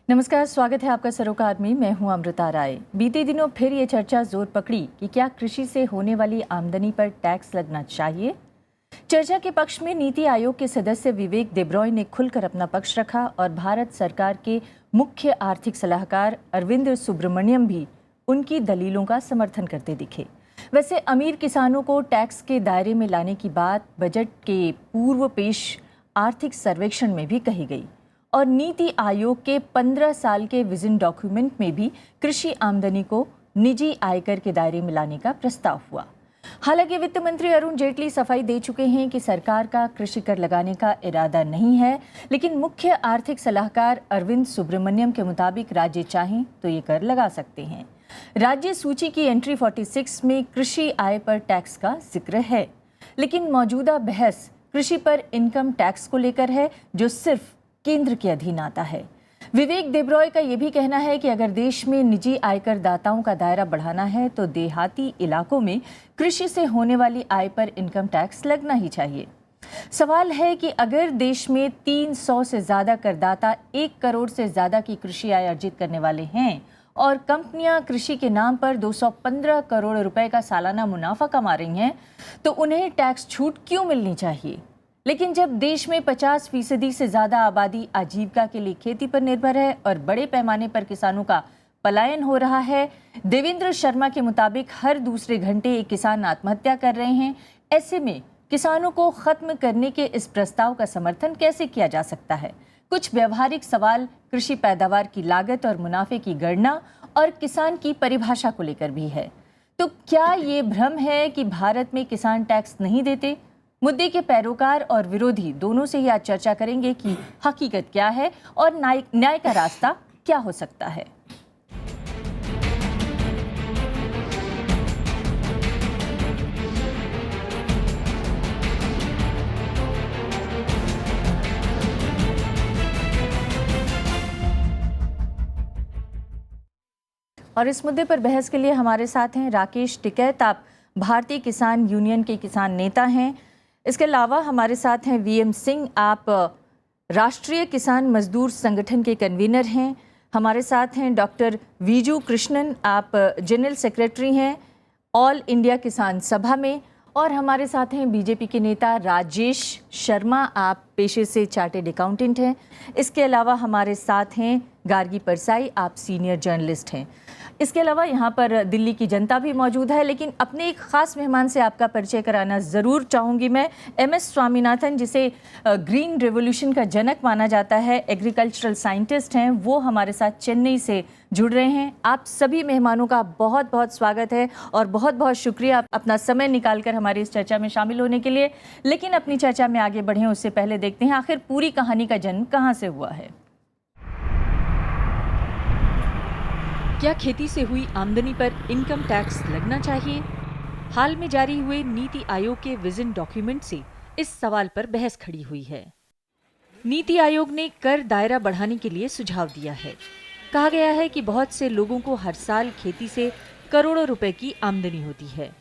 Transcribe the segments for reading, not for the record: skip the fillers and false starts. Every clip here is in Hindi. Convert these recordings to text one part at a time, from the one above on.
नमस्कार, स्वागत है आपका सरोकार में। मैं हूं अमृता राय। बीते दिनों फिर ये चर्चा जोर पकड़ी कि क्या कृषि से होने वाली आमदनी पर टैक्स लगना चाहिए। चर्चा के पक्ष में नीति आयोग के सदस्य विवेक देब्रॉय ने खुलकर अपना पक्ष रखा और भारत सरकार के मुख्य आर्थिक सलाहकार अरविंद सुब्रमण्यम भी उनकी दलीलों का समर्थन करते दिखे। वैसे अमीर किसानों को टैक्स के दायरे में लाने की बात बजट के पूर्व पेश आर्थिक सर्वेक्षण में भी कही गई और नीति आयोग के 15 साल के विजन डॉक्यूमेंट में भी कृषि आमदनी को निजी आयकर के दायरे में लाने का प्रस्ताव हुआ। हालांकि वित्त मंत्री अरुण जेटली सफाई दे चुके हैं कि सरकार का कृषि कर लगाने का इरादा नहीं है, लेकिन मुख्य आर्थिक सलाहकार अरविंद सुब्रमण्यम के मुताबिक राज्य चाहें तो ये कर लगा सकते हैं। राज्य सूची की एंट्री 46 में कृषि आय पर टैक्स का जिक्र है, लेकिन मौजूदा बहस कृषि पर इनकम टैक्स को लेकर है, जो सिर्फ केंद्र के अधीन आता है। विवेक देब्रॉय का यह भी कहना है कि अगर देश में निजी आयकर दाताओं का दायरा बढ़ाना है तो देहाती इलाकों में कृषि से होने वाली आय पर इनकम टैक्स लगना ही चाहिए। सवाल है कि अगर देश में 300 से ज्यादा करदाता 1 करोड़ से ज्यादा की कृषि आय अर्जित करने वाले हैं और कंपनियां कृषि के नाम पर 215 करोड़ रुपए का सालाना मुनाफा कमा रही हैं, तो उन्हें टैक्स छूट क्यों मिलनी चाहिए। लेकिन जब देश में 50% से ज्यादा आबादी आजीविका के लिए खेती पर निर्भर है और बड़े पैमाने पर किसानों का पलायन हो रहा है, देवेंद्र शर्मा के मुताबिक हर दूसरे घंटे एक किसान आत्महत्या कर रहे हैं, ऐसे में किसानों को खत्म करने के इस प्रस्ताव का समर्थन कैसे किया जा सकता है। कुछ व्यवहारिक सवाल कृषि पैदावार की लागत और मुनाफे की गणना और किसान की परिभाषा को लेकर भी है। तो क्या ये भ्रम है कि भारत में किसान टैक्स नहीं देते? मुद्दे के पैरोकार और विरोधी दोनों से ही आज चर्चा करेंगे कि हकीकत क्या है और न्याय का रास्ता क्या हो सकता है। और इस मुद्दे पर बहस के लिए हमारे साथ हैं राकेश टिकैत। आप भारतीय किसान यूनियन के किसान नेता हैं। इसके अलावा हमारे साथ हैं वीएम सिंह, आप राष्ट्रीय किसान मजदूर संगठन के कन्वीनर हैं। हमारे साथ हैं डॉक्टर वीजू कृष्णन, आप जनरल सेक्रेटरी हैं ऑल इंडिया किसान सभा में। और हमारे साथ हैं बीजेपी के नेता राजेश शर्मा, आप पेशे से चार्टेड अकाउंटेंट हैं। इसके अलावा हमारे साथ हैं गार्गी परसाई, आप सीनियर जर्नलिस्ट हैं। इसके अलावा यहाँ पर दिल्ली की जनता भी मौजूद है, लेकिन अपने एक खास मेहमान से आपका परिचय कराना ज़रूर चाहूँगी मैं। MS स्वामीनाथन, जिसे ग्रीन रेवोल्यूशन का जनक माना जाता है, एग्रीकल्चरल साइंटिस्ट हैं, वो हमारे साथ चेन्नई से जुड़ रहे हैं। आप सभी मेहमानों का बहुत बहुत स्वागत है और बहुत बहुत शुक्रिया अपना समय निकालकर हमारी इस चर्चा में शामिल होने के लिए। लेकिन अपनी चर्चा में आगे बढ़ें उससे पहले देखते हैं आखिर पूरी कहानी का जन्म कहाँ से हुआ है। क्या खेती से हुई आमदनी पर इनकम टैक्स लगना चाहिए? हाल में जारी हुए नीति आयोग के विजन डॉक्यूमेंट से इस सवाल पर बहस खड़ी हुई है। नीति आयोग ने कर दायरा बढ़ाने के लिए सुझाव दिया है। कहा गया है कि बहुत से लोगों को हर साल खेती से करोड़ों रुपए की आमदनी होती है,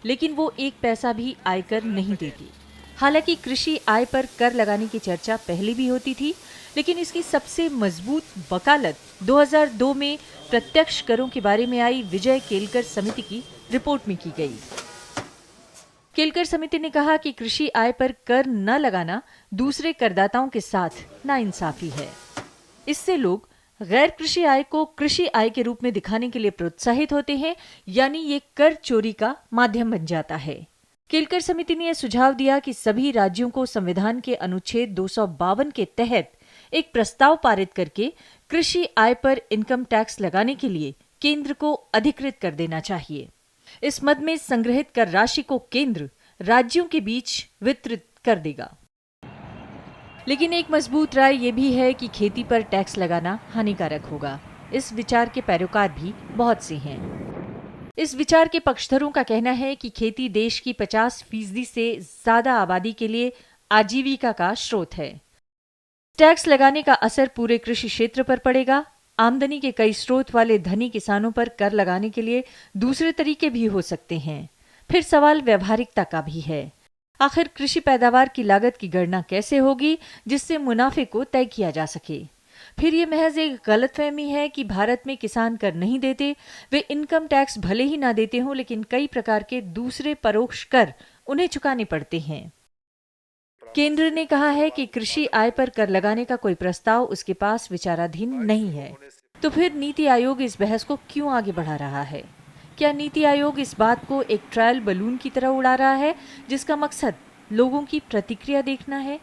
लेकिन वो 1 पैसा भी आयकर नहीं देती। हालांकि कृषि आय पर कर लगाने की चर्चा पहले भी होती थी, लेकिन इसकी सबसे मजबूत वकालत 2002 में प्रत्यक्ष करों के बारे में आई विजय केलकर समिति की रिपोर्ट में की गई। केलकर समिति ने कहा कि कृषि आय पर कर न लगाना दूसरे करदाताओं के साथ नाइंसाफी है। इससे लोग गैर कृषि आय को कृषि आय के रूप में दिखाने के लिए प्रोत्साहित होते हैं, यानी ये कर चोरी का माध्यम बन जाता है। केलकर समिति ने यह सुझाव दिया कि सभी राज्यों को संविधान के अनुच्छेद 252 के तहत एक प्रस्ताव पारित करके कृषि आय पर इनकम टैक्स लगाने के लिए केंद्र को अधिकृत कर देना चाहिए। इस मद में संग्रहित कर राशि को केंद्र राज्यों के बीच वितरित कर देगा। लेकिन एक मजबूत राय यह भी है कि खेती पर टैक्स लगाना हानिकारक होगा। इस विचार के पैरोकार भी बहुत से हैं। इस विचार के पक्षधरों का कहना है कि खेती देश की 50% से ज्यादा आबादी के लिए आजीविका का स्रोत है। टैक्स लगाने का असर पूरे कृषि क्षेत्र पर पड़ेगा। आमदनी के कई स्रोत वाले धनी किसानों पर कर लगाने के लिए दूसरे तरीके भी हो सकते हैं। फिर सवाल व्यवहारिकता का भी है। आखिर कृषि पैदावार की लागत की गणना कैसे होगी जिससे मुनाफे को तय किया जा सके? फिर ये महज एक गलतफहमी है कि भारत में किसान कर नहीं देते। वे इनकम टैक्स भले ही ना देते हों, लेकिन कई प्रकार के दूसरे परोक्ष कर उन्हें चुकाने पड़ते हैं। केंद्र ने कहा है कि कृषि आय पर कर लगाने का कोई प्रस्ताव उसके पास विचाराधीन नहीं है। तो फिर नीति आयोग इस बहस को क्यों आगे बढ़ा रहा है? क्या नीति आयोग इस बात को एक ट्रायल बलून की तरह उड़ा रहा है, जिसका मकसद लोगों की प्रतिक्रिया देखना है?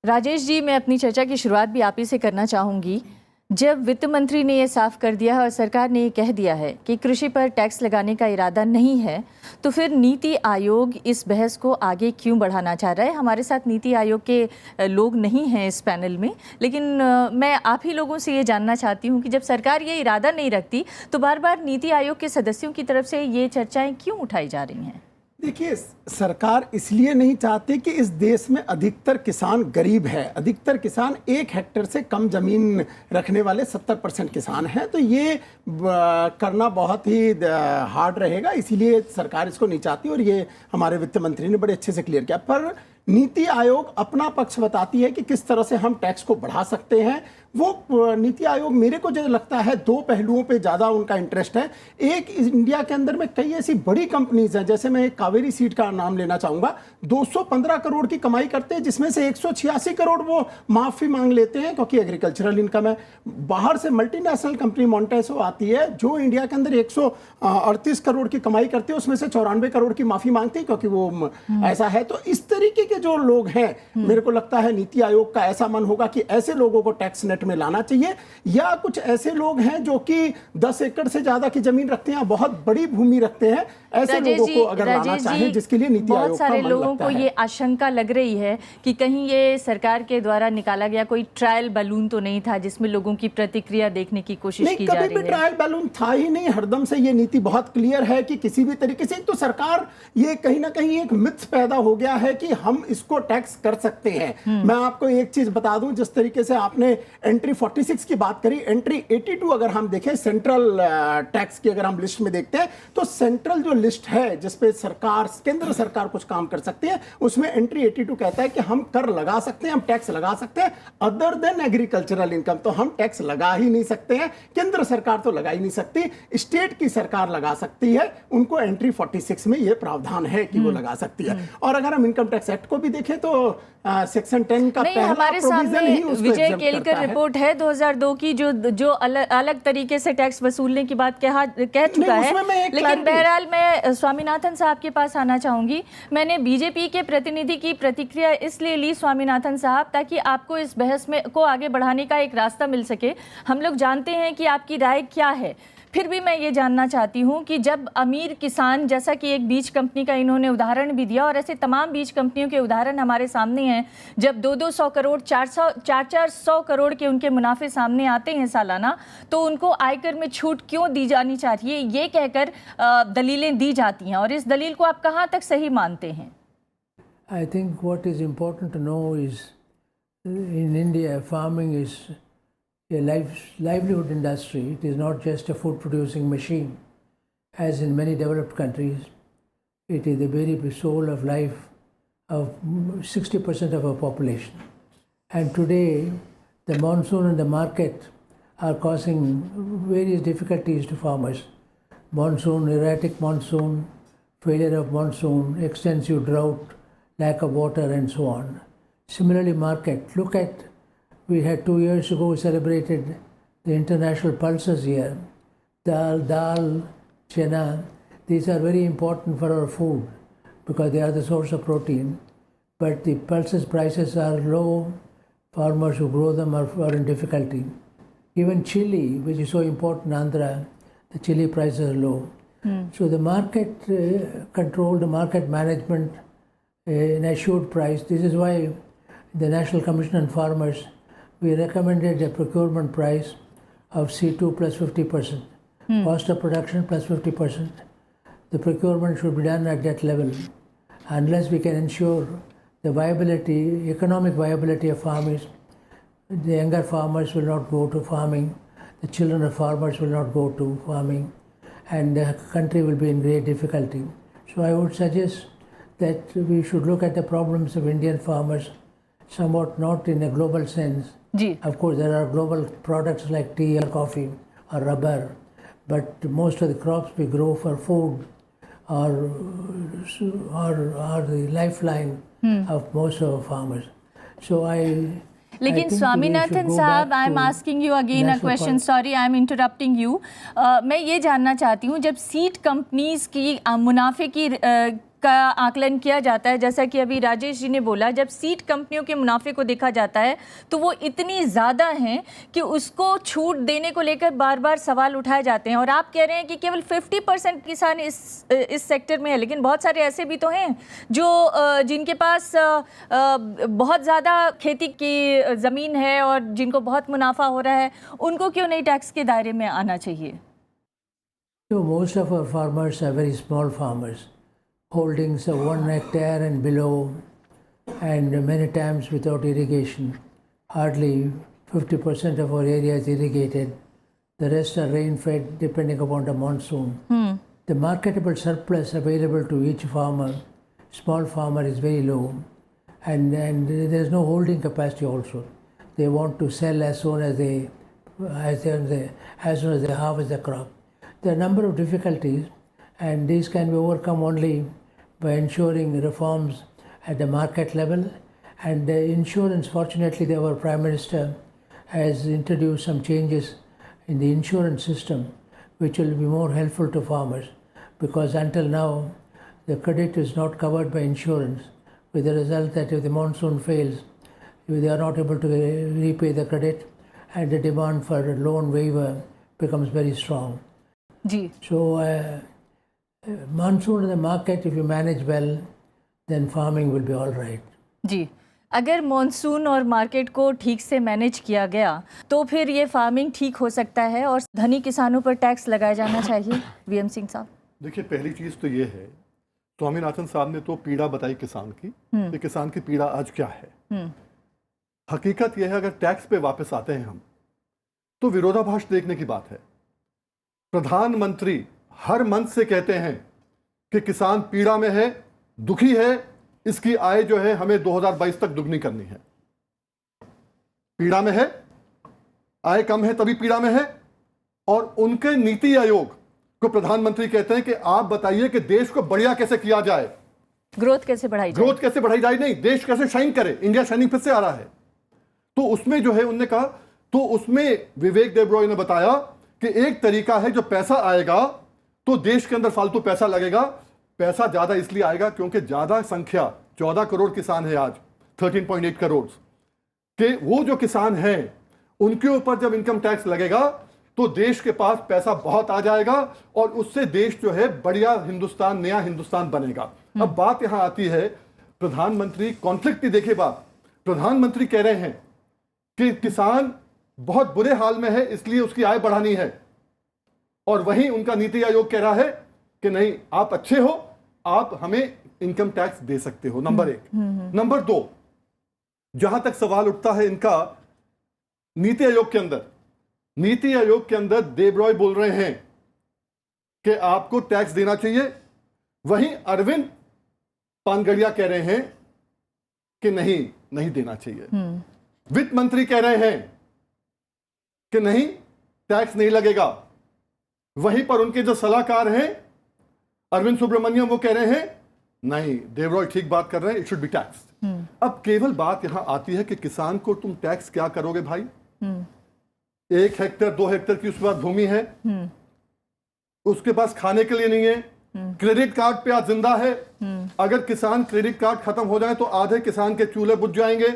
राजेश जी, मैं अपनी चर्चा की शुरुआत भी आप ही से करना चाहूंगी। जब वित्त मंत्री ने यह साफ कर दिया है और सरकार ने ये कह दिया है कि कृषि पर टैक्स लगाने का इरादा नहीं है, तो फिर नीति आयोग इस बहस को आगे क्यों बढ़ाना चाह रहा है? हमारे साथ नीति आयोग के लोग नहीं हैं इस पैनल में, लेकिन मैं आप ही लोगों से ये जानना चाहती हूँ कि जब सरकार ये इरादा नहीं रखती तो बार बार नीति आयोग के सदस्यों की तरफ से ये चर्चाएं क्यों उठाई जा रही हैं? देखिए, सरकार इसलिए नहीं चाहती कि इस देश में अधिकतर किसान गरीब है। अधिकतर किसान 1 हेक्टेयर से कम जमीन रखने वाले 70% किसान हैं, तो ये करना बहुत ही हार्ड रहेगा, इसीलिए सरकार इसको नहीं चाहती और ये हमारे वित्त मंत्री ने बड़े अच्छे से क्लियर किया। पर नीति आयोग अपना पक्ष बताती है कि किस तरह से हम टैक्स को बढ़ा सकते हैं। वो नीति आयोग, मेरे को जो लगता है, 2 पहलुओं पे ज़्यादा उनका इंटरेस्ट है। एक, इंडिया के अंदर में कई ऐसी बड़ी कंपनीज हैं, जैसे मैं कावेरी सीड का नाम लेना चाहूँगा, 215 करोड़ की कमाई करते हैं, जिसमें से 186 करोड़ वो माफ़ी मांग लेते हैं क्योंकि एग्रीकल्चरल इनकम है। बाहर से मल्टीनेशनल कंपनी मोंटेसो आती है जो इंडिया के अंदर 138 करोड़ की कमाई करती है, उसमें से 94 करोड़ की माफ़ी मांगती है क्योंकि वो ऐसा है। तो इस तरीके के जो लोग हैं, मेरे को लगता है नीति आयोग का ऐसा मन होगा कि ऐसे लोगों को टैक्स नेट में लाना चाहिए, या कुछ ऐसे लोग हैं जो कि 10 एकड़ से ज्यादा की जमीन रखते हैं, बहुत बड़ी भूमि रखते हैं, ऐसे लोगों को अगर लाना चाहें, जिसके लिए नीति आयोग का मन लगता है। बहुत सारे लोगों को ये आशंका लग रही है कि कहीं ये सरकार के द्वारा निकाला गया कोई ट्रायल बैलून तो नहीं था जिसमें लोगों की प्रतिक्रिया देखने की कोशिश की जा रही है। कभी भी ट्रायल बैलून था ही नहीं। हरदम से ये नीति बहुत क्लियर है कि किसी भी तरीके से, तो सरकार, ये कहीं ना कहीं एक मिथ पैदा हो गया है कि हम इसको टैक्स कर सकते हैं। मैं आपको एक चीज बता दूं, जिस तरीके से आपने एंट्री 46 की बात करी, एंट्री 82 अगर हम देखें सेंट्रल टैक्स की, अगर हम लिस्ट में देखते हैं, तो सेंट्रल जो लिस्ट है जिसपे सरकार, केंद्र सरकार कुछ काम कर सकती है, उसमें एंट्री 82 कहता है कि हम कर लगा सकते हैं, हम टैक्स लगा सकते हैं अदर देन एग्रीकल्चरल इनकम। तो हम टैक्स लगा ही नहीं सकते हैं, केंद्र सरकार तो लगा ही नहीं सकती, स्टेट की सरकार लगा सकती है। उनको एंट्री 46 में ये प्रावधान है कि वो लगा सकती है। और अगर हम इनकम टैक्स एक्ट को भी देखें तो सेक्शन 10 का पहला प्रोविजन ही उसको विजय केलकर रिपोर्ट है 2002 की, जो अलग तरीके से टैक्स वसूलने की बात कह चुका है। लेकिन बहरहाल मैं स्वामीनाथन साहब के पास आना चाहूंगी। मैंने बीजेपी के प्रतिनिधि की प्रतिक्रिया इसलिए ली, स्वामीनाथन साहब, ताकि आपको इस बहस में को आगे बढ़ाने का एक रास्ता मिल सके। हम लोग जानते हैं कि आपकी राय क्या है, फिर भी मैं ये जानना चाहती हूँ कि जब अमीर किसान, जैसा कि एक बीज कंपनी का इन्होंने उदाहरण भी दिया और ऐसे तमाम बीज कंपनियों के उदाहरण हमारे सामने हैं, जब 200 करोड़ 400 करोड़ के उनके मुनाफे सामने आते हैं सालाना, तो उनको आयकर में छूट क्यों दी जानी चाहिए, ये कहकर दलीलें दी जाती हैं। और इस दलील को आप कहाँ तक सही मानते हैं? I think what is important to know is in India farming is a livelihood industry. It is not just a food producing machine as in many developed countries. It is the very soul of life of 60% of our population. And today the monsoon and the market are causing various difficulties to farmers. Monsoon, erratic monsoon, failure of monsoon, extensive drought, lack of water and so on. Similarly market, look at, we had 2 years ago celebrated the International Pulses Year. Dal, chana, these are very important for our food because they are the source of protein. But the pulses prices are low, farmers who grow them are in difficulty. Even chili, which is so important in Andhra, the chili prices are low. So the market control, the market management, an assured price. This is why the National Commission on Farmers, we recommended a procurement price of C2 plus 50%, cost of production plus 50%. The procurement should be done at that level. Unless we can ensure the viability, economic viability of farmers, the younger farmers will not go to farming, the children of farmers will not go to farming, and the country will be in great difficulty. So I would suggest that we should look at the problems of Indian farmers somewhat not in a global sense, जी। Of course, there are global products like tea or coffee or rubber, but most of the crops we grow for food are the lifeline of most of our farmers. So I लेकिन think we should Swaminathan go साहब, back I am to asking you again a national question, park. Sorry I am interrupting you. मैं ये जानना चाहती हूँ, जब सीड कंपनीज की मुनाफे की का आकलन किया जाता है, जैसा कि अभी राजेश जी ने बोला, जब सीड कंपनियों के मुनाफे को देखा जाता है तो वो इतनी ज़्यादा हैं कि उसको छूट देने को लेकर बार बार सवाल उठाए जाते हैं। और आप कह रहे हैं कि केवल 50% किसान इस सेक्टर में है, लेकिन बहुत सारे ऐसे भी तो हैं जो जिनके पास बहुत ज़्यादा खेती की ज़मीन है और जिनको बहुत मुनाफा हो रहा है, उनको क्यों नहीं टैक्स के दायरे में आना चाहिए? So most of our farmers are very small farmers, holdings of 1 hectare and below, and many times without irrigation. Hardly 50% of our area is irrigated. The rest are rain-fed, depending upon the monsoon. The marketable surplus available to each farmer, small farmer, is very low, and there is no holding capacity also. They want to sell as soon as they harvest the crop. There are a number of difficulties, and these can be overcome only by ensuring reforms at the market level. And insurance, fortunately, our Prime Minister has introduced some changes in the insurance system, which will be more helpful to farmers, because until now the credit is not covered by insurance, with the result that if the monsoon fails, they are not able to repay the credit, and the demand for a loan waiver becomes very strong. Ji. So monsoon in the market, if you manage well, then farming will be all right. जी, अगर मॉनसून और मार्केट को ठीक से मैनेज किया गया तो फिर ये फार्मिंग ठीक हो सकता है और धनी किसानों पर टैक्स लगाया जाना चाहिए। वीएम सिंह साहब, देखिए, पहली चीज़ तो ये है, स्वामीनाथन साहब ने तो पीड़ा बताई किसान की, कि किसान की पीड़ा आज क्या है। हकीकत यह है, अगर टैक्स पे वापस आते हैं हम, तो विरोधाभास देखने की बात है। प्रधानमंत्री हर मंच से कहते हैं कि किसान पीड़ा में है, दुखी है, इसकी आय जो है हमें 2022 तक दुगनी करनी है। पीड़ा में है, आय कम है तभी पीड़ा में है। और उनके नीति आयोग को प्रधानमंत्री कहते हैं कि आप बताइए कि देश को बढ़िया कैसे किया जाए, ग्रोथ कैसे बढ़ाई जाए, ग्रोथ कैसे बढ़ाई जाए, नहीं देश कैसे शाइन करे। इंडिया शाइनिंग फिर से आ रहा है। तो उसमें जो है उन्होंने कहा, तो उसमें विवेक देबरॉय ने बताया कि एक तरीका है, जो पैसा आएगा तो देश के अंदर फालतू पैसा लगेगा। पैसा ज्यादा इसलिए आएगा क्योंकि ज्यादा संख्या 14 करोड़ किसान है आज, 13.8 करोड़ के वो जो किसान हैं उनके ऊपर जब इनकम टैक्स लगेगा तो देश के पास पैसा बहुत आ जाएगा और उससे देश जो है बढ़िया हिंदुस्तान, नया हिंदुस्तान बनेगा। अब बात यहां आती है, प्रधानमंत्री कॉन्फ्लिक्ट की देखिए बात। प्रधानमंत्री कह रहे हैं कि किसान बहुत बुरे हाल में है इसलिए उसकी आय बढ़ानी है, और वहीं उनका नीति आयोग कह रहा है कि नहीं, आप अच्छे हो, आप हमें इनकम टैक्स दे सकते हो। नंबर 1। नंबर 2, जहां तक सवाल उठता है इनका नीति आयोग के अंदर, नीति आयोग के अंदर देबरॉय बोल रहे हैं कि आपको टैक्स देना चाहिए, वहीं अरविंद पानगड़िया कह रहे हैं कि नहीं देना चाहिए। वित्त मंत्री कह रहे हैं कि नहीं, टैक्स नहीं लगेगा। वहीं पर उनके जो सलाहकार हैं अरविंद सुब्रमण्यम, वो कह रहे हैं नहीं, देबरॉय ठीक बात कर रहे हैं, इट शुड बी टैक्स। अब केवल बात यहां आती है कि किसान को तुम टैक्स क्या करोगे भाई। 1 हेक्टेयर 2 हेक्टेयर की उसके पास भूमि है, उसके पास खाने के लिए नहीं है, क्रेडिट कार्ड पे आज जिंदा है। अगर किसान क्रेडिट कार्ड खत्म हो जाए तो आधे किसान के चूल्हे बुझ जाएंगे।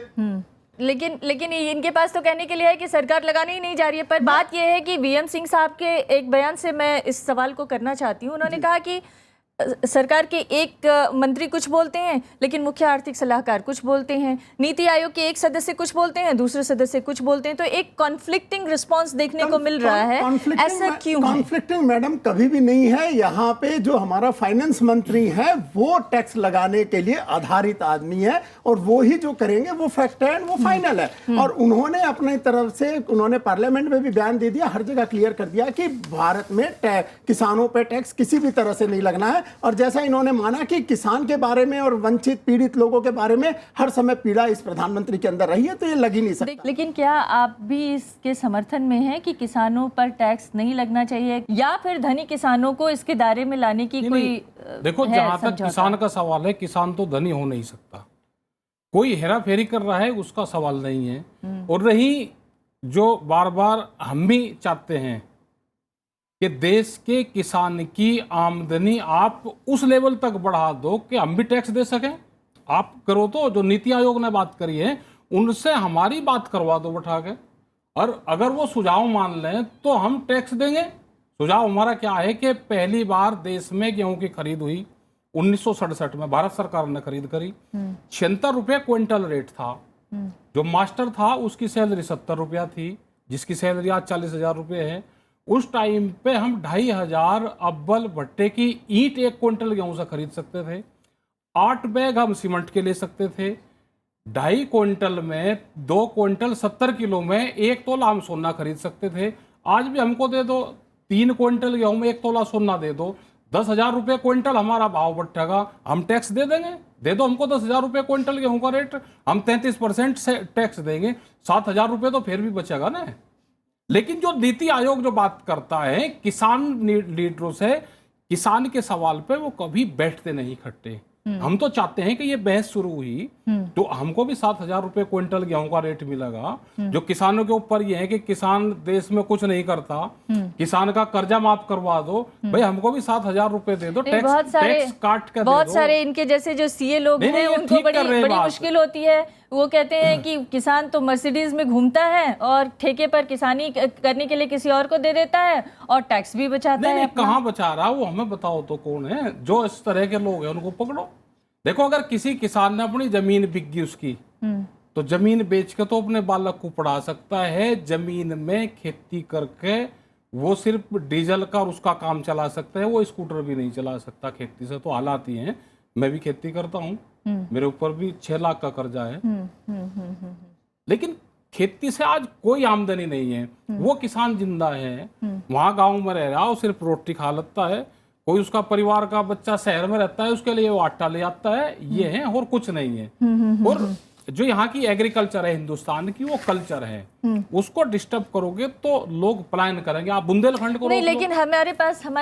लेकिन इनके पास तो कहने के लिए है कि सरकार लगाने ही नहीं जा रही है। पर बात यह है कि वीएम सिंह साहब के एक बयान से मैं इस सवाल को करना चाहती हूँ। उन्होंने कहा कि सरकार के एक मंत्री कुछ बोलते हैं लेकिन मुख्य आर्थिक सलाहकार कुछ बोलते हैं, नीति आयोग के एक सदस्य कुछ बोलते हैं, दूसरे सदस्य कुछ बोलते हैं, तो एक कॉन्फ्लिक्टिंग रिस्पांस देखने को मिल रहा है। ऐसा क्यों है? कॉन्फ्लिक्टिंग मैडम कभी भी नहीं है। यहाँ पे जो हमारा फाइनेंस मंत्री है वो टैक्स लगाने के लिए आधारित आदमी है और वो ही जो करेंगे वो फैक्ट है, वो फाइनल है। और उन्होंने अपनी तरफ से, उन्होंने पार्लियामेंट में भी बयान दे दिया, हर जगह क्लियर कर दिया कि भारत में किसानों पर टैक्स किसी भी तरह से नहीं लगना है। और जैसा इन्होंने माना कि किसान के बारे में और वंचित पीड़ित लोगों के बारे में हर समय पीड़ा इस प्रधानमंत्री के अंदर रही है, तो ये लग ही नहीं सकता। लेकिन क्या आप भी इसके समर्थन में हैं कि किसानों पर टैक्स नहीं लगना चाहिए, या फिर धनी किसानों को इसके दायरे में लाने की कोई देखो, जहां तक किसान का सवाल है, किसान तो धनी हो नहीं सकता, कोई हेरा फेरी कर रहा है उसका सवाल नहीं है। और रही जो बार बार हम भी चाहते हैं कि देश के किसान की आमदनी आप उस लेवल तक बढ़ा दो कि हम भी टैक्स दे सकें। आप करो तो जो नीति आयोग ने बात करी है उनसे हमारी बात करवा दो बैठा के, और अगर वो सुझाव मान लें तो हम टैक्स देंगे। सुझाव हमारा क्या है कि पहली बार देश में गेहूं की खरीद हुई 1967 में, भारत सरकार ने खरीद करी, 76 रुपये क्विंटल रेट था। जो मास्टर था उसकी सैलरी 70 रुपया थी, जिसकी सैलरी आज 40,000 रुपये है। उस टाइम पे हम 2,500 अव्वल भट्टे की ईंट 1 क्विंटल गेहूं से खरीद सकते थे, 8 बैग हम सीमेंट के ले सकते थे, 2.5 क्विंटल में 2 क्विंटल 70 किलो में 1 तोला हम सोना खरीद सकते थे। आज भी हमको दे दो 3 क्विंटल गेहूं में 1 तोला सोना दे दो, 10,000 रुपये क्विंटल हमारा भाव बढ़ेगा, हम टैक्स दे देंगे। दे दो हमको 10,000 रुपये क्विंटल गेहूं का रेट, हम 33% से टैक्स देंगे, 7,000 रुपये तो फिर भी बचेगा ना। लेकिन जो नीति आयोग जो बात करता है किसान लीडरों से, किसान के सवाल पे वो कभी बैठते नहीं इकट्ठे। हम तो चाहते हैं कि ये बहस शुरू हुई तो हमको भी 7,000 रुपये क्विंटल गेहूं का रेट मिलेगा। जो किसानों के ऊपर ये है कि किसान देश में कुछ नहीं करता, किसान का कर्जा माफ करवा दो, भाई हमको भी 7,000 रुपये दे दो, टैक्स काट के बहुत सारे इनके जैसे जो सीए लोग हैं उनको बड़ी मुश्किल होती है। वो कहते हैं कि किसान तो मर्सिडीज में घूमता है और ठेके पर किसानी करने के लिए किसी और को दे देता है और टैक्स भी बचाता है। कहाँ बचा रहा वो हमें बताओ तो कौन है? जो इस तरह के लोग हैं उनको पकड़ो। देखो, अगर किसी किसान ने अपनी जमीन बिक गई उसकी, तो जमीन बेच के तो अपने बालक को पढ़ा सकता है, जमीन में खेती करके वो सिर्फ डीजल का और उसका काम चला सकता है, वो स्कूटर भी नहीं चला सकता। खेती से तो हालात ही हैं। मैं भी खेती करता हूँ, मेरे ऊपर भी 6 लाख का कर्जा है, लेकिन खेती से आज कोई आमदनी नहीं है। वो किसान जिंदा है, वहां गांव में रह रहा है, वो सिर्फ रोटी खा लेता है। कोई उसका परिवार का बच्चा शहर में रहता है, उसके लिए वो आटा ले आता है, ये है और कुछ नहीं है। और जो यहाँ की एग्रीकल्चर है हिंदुस्तान की, वो कल्चर है, उसको डिस्टर्ब करोगे तो लोग पलायन करेंगे। आप बुंदेलखंड को नहीं, लेकिन हमारे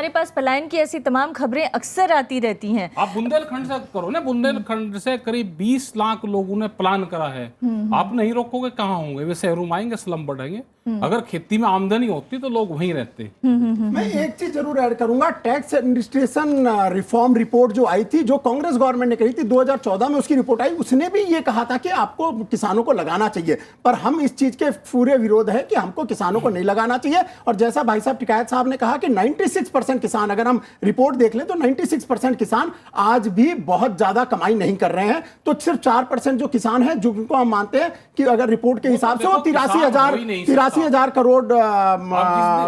पास पलायन की ऐसी तमाम खबरें अक्सर आती रहती हैं। आप बुंदेलखंड से करो ना, बुंदेलखंड से करीब 20 लाख लोगों ने प्लान करा है। आप नहीं रोकोगे, कहाँ होंगे वे? शहरों में आएंगे, स्लम बढ़ेंगे। अगर खेती में आमदनी होती तो लोग वहीं रहते। मैं एक चीज जरूर ऐड करूंगा, टैक्स एडमिनिस्ट्रेशन रिफॉर्म रिपोर्ट जो आई थी, जो कांग्रेस गवर्नमेंट ने करी थी 2014 में, उसकी रिपोर्ट आई, उसने भी ये कहा था कि आपको किसानों को लगाना चाहिए। पर हम इस चीज के पूरे विरोध है कि हमको किसानों को नहीं लगाना चाहिए। और जैसा भाई साहब टिकैत साहब ने कहा कि 96% किसान, अगर हम रिपोर्ट देख लें तो 96% किसान आज भी बहुत ज्यादा कमाई नहीं कर रहे हैं। तो सिर्फ 4% जो किसान हैं, जिनको हम मानते हैं कि अगर रिपोर्ट के हिसाब से वो 83,000 करोड़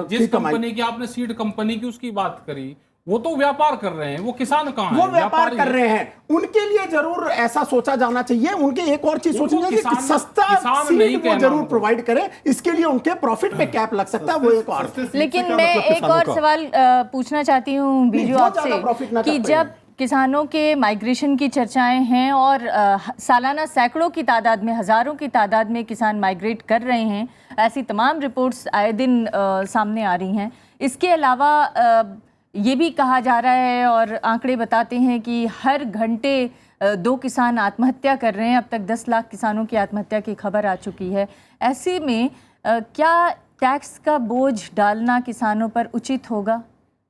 जिस कंपनी की आपने सीड कंपनी की उसकी बात करी, वो तो व्यापार कर रहे हैं, वो किसान कहाँ हैं? वो व्यापार कर रहे हैं, उनके लिए जरूर ऐसा सोचा जाना चाहिए। उनके एक और चीज सोचनी चाहिए कि सस्ता सीड वो जरूर प्रोवाइड करें, इसके लिए उनके प्रॉफिट पे कैप लग सकता है, वो एक और। लेकिन मैं एक और सवाल पूछना चाहती हूँ बीजू आपसे कि जब किसानों के माइग्रेशन की चर्चाएं हैं और सालाना सैकड़ों की तादाद में, हजारों की तादाद में किसान माइग्रेट कर रहे हैं, ऐसी तमाम रिपोर्ट्स आए दिन सामने आ रही हैं। इसके अलावा ये भी कहा जा रहा है और आंकड़े बताते हैं कि हर घंटे 2 किसान आत्महत्या कर रहे हैं। अब तक 10 लाख किसानों की आत्महत्या की खबर आ चुकी है। ऐसे में क्या टैक्स का बोझ डालना किसानों पर उचित होगा?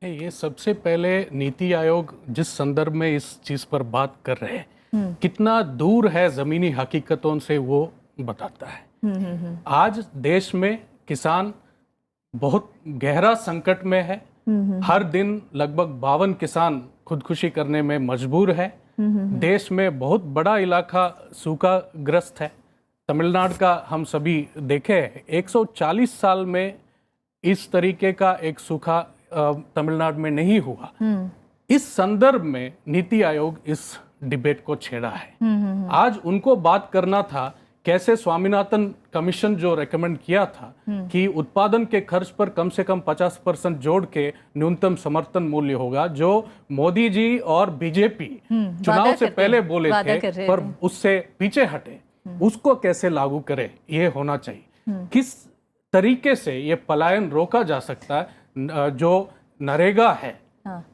ये सबसे पहले नीति आयोग जिस संदर्भ में इस चीज पर बात कर रहे हैं, कितना दूर है जमीनी हकीकतों से, वो बताता है। आज देश में किसान बहुत गहरा संकट में है। हर दिन लगभग 52 किसान खुदकुशी करने में मजबूर है। देश में बहुत बड़ा इलाका सूखाग्रस्त है। तमिलनाडु का हम सभी देखें, 140 साल में इस तरीके का एक सूखा तमिलनाडु में नहीं हुआ। इस संदर्भ में नीति आयोग इस डिबेट को छेड़ा है। आज उनको बात करना था कैसे स्वामीनाथन कमीशन जो रेकमेंड किया था कि उत्पादन के खर्च पर कम से कम 50% जोड़ के न्यूनतम समर्थन मूल्य होगा, जो मोदी जी और बीजेपी चुनाव से पहले बोले थे पर उससे पीछे हटे, उसको कैसे लागू करे, ये होना चाहिए। किस तरीके से ये पलायन रोका जा सकता है जो नरेगा है,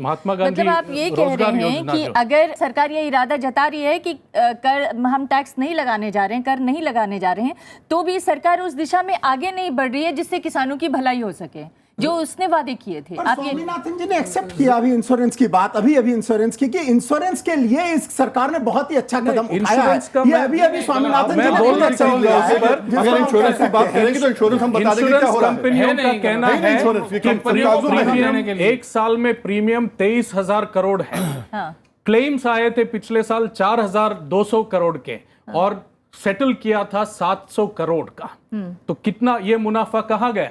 महात्मा गांधी मतलब आप ये कह रहे हैं कि अगर सरकार ये इरादा जता रही है कि कर हम टैक्स नहीं लगाने जा रहे हैं, कर नहीं लगाने जा रहे हैं, तो भी सरकार उस दिशा में आगे नहीं बढ़ रही है जिससे किसानों की भलाई हो सके, जो उसने वादे किए थे। आप स्वामीनाथन जी ने एक्सेप्ट किया अभी इंश्योरेंस की बात, अभी इंश्योरेंस की, कि इंश्योरेंस के लिए इस सरकार ने बहुत ही अच्छा कदम उठाया है। ये अभी स्वामीनाथन जी ने बोलना चाहूंगा उस पर, अगर इंश्योरेंस की बात करेंगे तो इंश्योरेंस हम बता देंगे क्या हो रहा है। कंपनियों का कहना है कि प्रीमियम एक साल में प्रीमियम 23,000 करोड़ है। क्लेम्स आए थे पिछले साल 4,200 करोड़ के और सेटल किया था 700 करोड़ का। तो कितना ये मुनाफा कहाँ गया,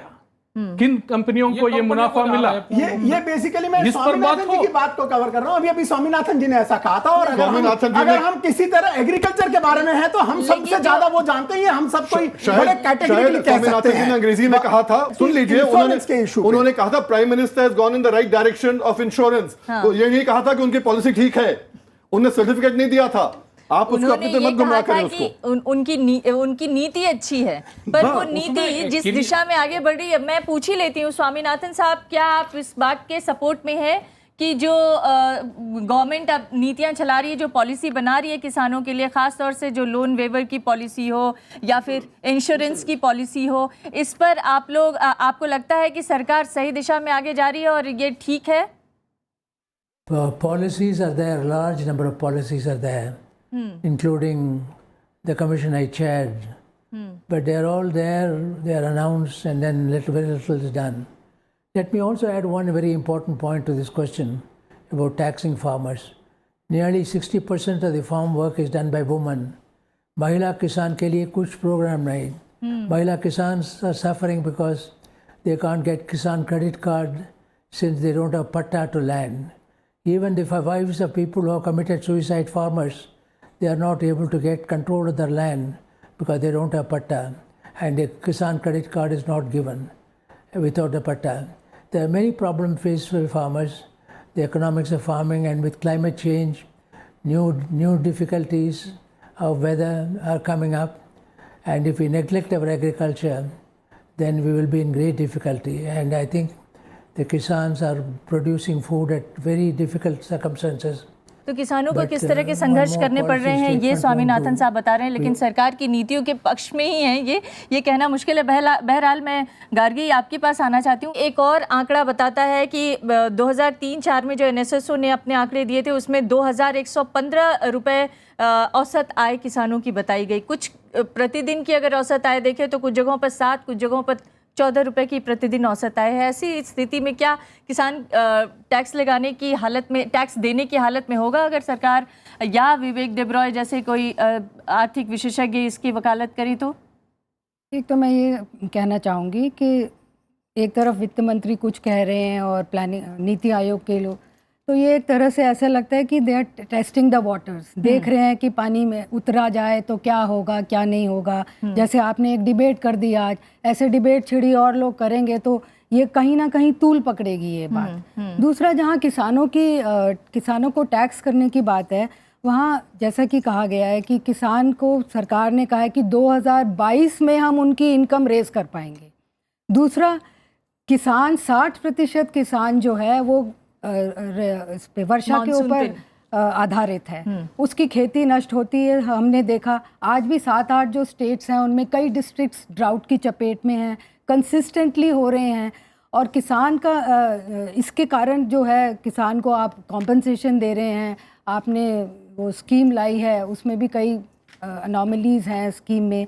किन कंपनियों को ये मुनाफा मिला? ये बेसिकली मैं स्वामीनाथन जी की बात को कवर कर रहा हूं। अभी स्वामीनाथन जी ने ऐसा कहा था, और अगर हम किसी तरह एग्रीकल्चर के बारे में हैं तो हम सबसे ज्यादा वो जानते हैं, हम सब कोई बड़े कैटेगरी कह सकते हैं। अंग्रेजी में कहा था, सुन लीजिए, उन्होंने कहा था prime minister has gone in the right direction of insurance. तो ये नहीं कहा था कि उनकी पॉलिसी ठीक है, उन्हें सर्टिफिकेट नहीं दिया था। आप उसको अपने पे मत गुमराह करें उसको। उनकी नीति अच्छी है, पर वो नीति जिस दिशा में आगे बढ़ रही है, मैं पूछ ही लेती हूँ स्वामीनाथन साहब, क्या आप इस बात के सपोर्ट में है कि जो गवर्नमेंट अब नीतियां चला रही है, जो पॉलिसी बना रही है किसानों के लिए, खास तौर से जो लोन वेवर की पॉलिसी हो या फिर इंश्योरेंस की पॉलिसी हो, इस पर आपको लगता है कि सरकार सही दिशा में आगे जा रही है और ये ठीक है? Policies are there, large number of policies are there, including the commission I chaired. But they are all there, they are announced, and then very little is done. Let me also add one very important point to this question about taxing farmers. Nearly 60% of the farm work is done by women. Mahila Kisan ke liye kuch program nahi. Mahila Kisans are suffering because they can't get Kisan credit card since they don't have patta to land. Even the wives of people who have committed suicide, farmers, they are not able to get control of their land because they don't have patta, and the Kisan credit card is not given without the patta. There are many problems faced by farmers, the economics of farming, and with climate change, new difficulties of weather are coming up, and if we neglect our agriculture, then we will be in great difficulty. And I think the Kisans are producing food at very difficult circumstances. तो किसानों को किस तरह के संघर्ष करने पड़ रहे हैं, ये स्वामीनाथन साहब बता रहे हैं, लेकिन सरकार की नीतियों के पक्ष में ही है ये कहना मुश्किल है। बहरहाल मैं गार्गी आपके पास आना चाहती हूँ। एक और आंकड़ा बताता है कि 2003-04 में जो एनएसएसओ ने अपने आंकड़े दिए थे, उसमें 2,115 रुपये औसत आय किसानों की बताई गई। कुछ प्रतिदिन की अगर औसत आय देखें तो कुछ जगहों पर 7, कुछ जगहों पर 14 रुपए की प्रतिदिन औसत आय है। ऐसी स्थिति में क्या किसान टैक्स लगाने की हालत में, टैक्स देने की हालत में होगा अगर सरकार या विवेक देब्रॉय जैसे कोई आर्थिक विशेषज्ञ इसकी वकालत करी? तो एक तो मैं ये कहना चाहूँगी कि एक तरफ वित्त मंत्री कुछ कह रहे हैं और प्लानिंग नीति आयोग के लोग, तो ये एक तरह से ऐसा लगता है कि they are testing the waters, देख रहे हैं कि पानी में उतरा जाए तो क्या होगा क्या नहीं होगा। जैसे आपने एक डिबेट कर दी आज, ऐसे डिबेट छिड़ी और लोग करेंगे तो ये कहीं ना कहीं तूल पकड़ेगी ये बात। दूसरा, जहाँ किसानों को टैक्स करने की बात है, वहाँ जैसा कि कहा गया है कि किसान को सरकार ने कहा है कि 2022 में हम उनकी इनकम रेज कर पाएंगे। दूसरा, किसान 60% किसान जो है वो इस पे वर्षा के ऊपर आधारित है, उसकी खेती नष्ट होती है। हमने देखा आज भी 7-8 जो स्टेट्स हैं उनमें कई डिस्ट्रिक्ट्स ड्राउट की चपेट में हैं, कंसिस्टेंटली हो रहे हैं। और किसान का इसके कारण जो है, किसान को आप कॉम्पनसेशन दे रहे हैं, आपने वो स्कीम लाई है उसमें भी कई अनोमलीज हैं स्कीम में।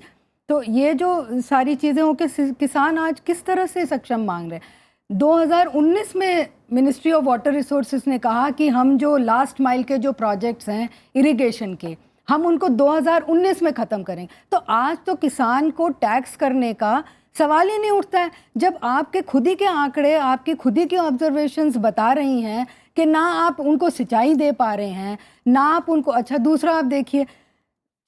तो ये जो सारी चीज़ें हो के किसान आज किस तरह से सक्षम मांग रहे हैं। 2019 में मिनिस्ट्री ऑफ वाटर रिसोर्सेज ने कहा कि हम जो लास्ट माइल के जो प्रोजेक्ट्स हैं इरिगेशन के, हम उनको 2019 में ख़त्म करेंगे। तो आज तो किसान को टैक्स करने का सवाल ही नहीं उठता है, जब आपके खुद ही के आंकड़े, आपकी खुद ही की ऑब्जर्वेशंस बता रही हैं कि ना आप उनको सिंचाई दे पा रहे हैं, ना आप उनको। अच्छा, दूसरा आप देखिए,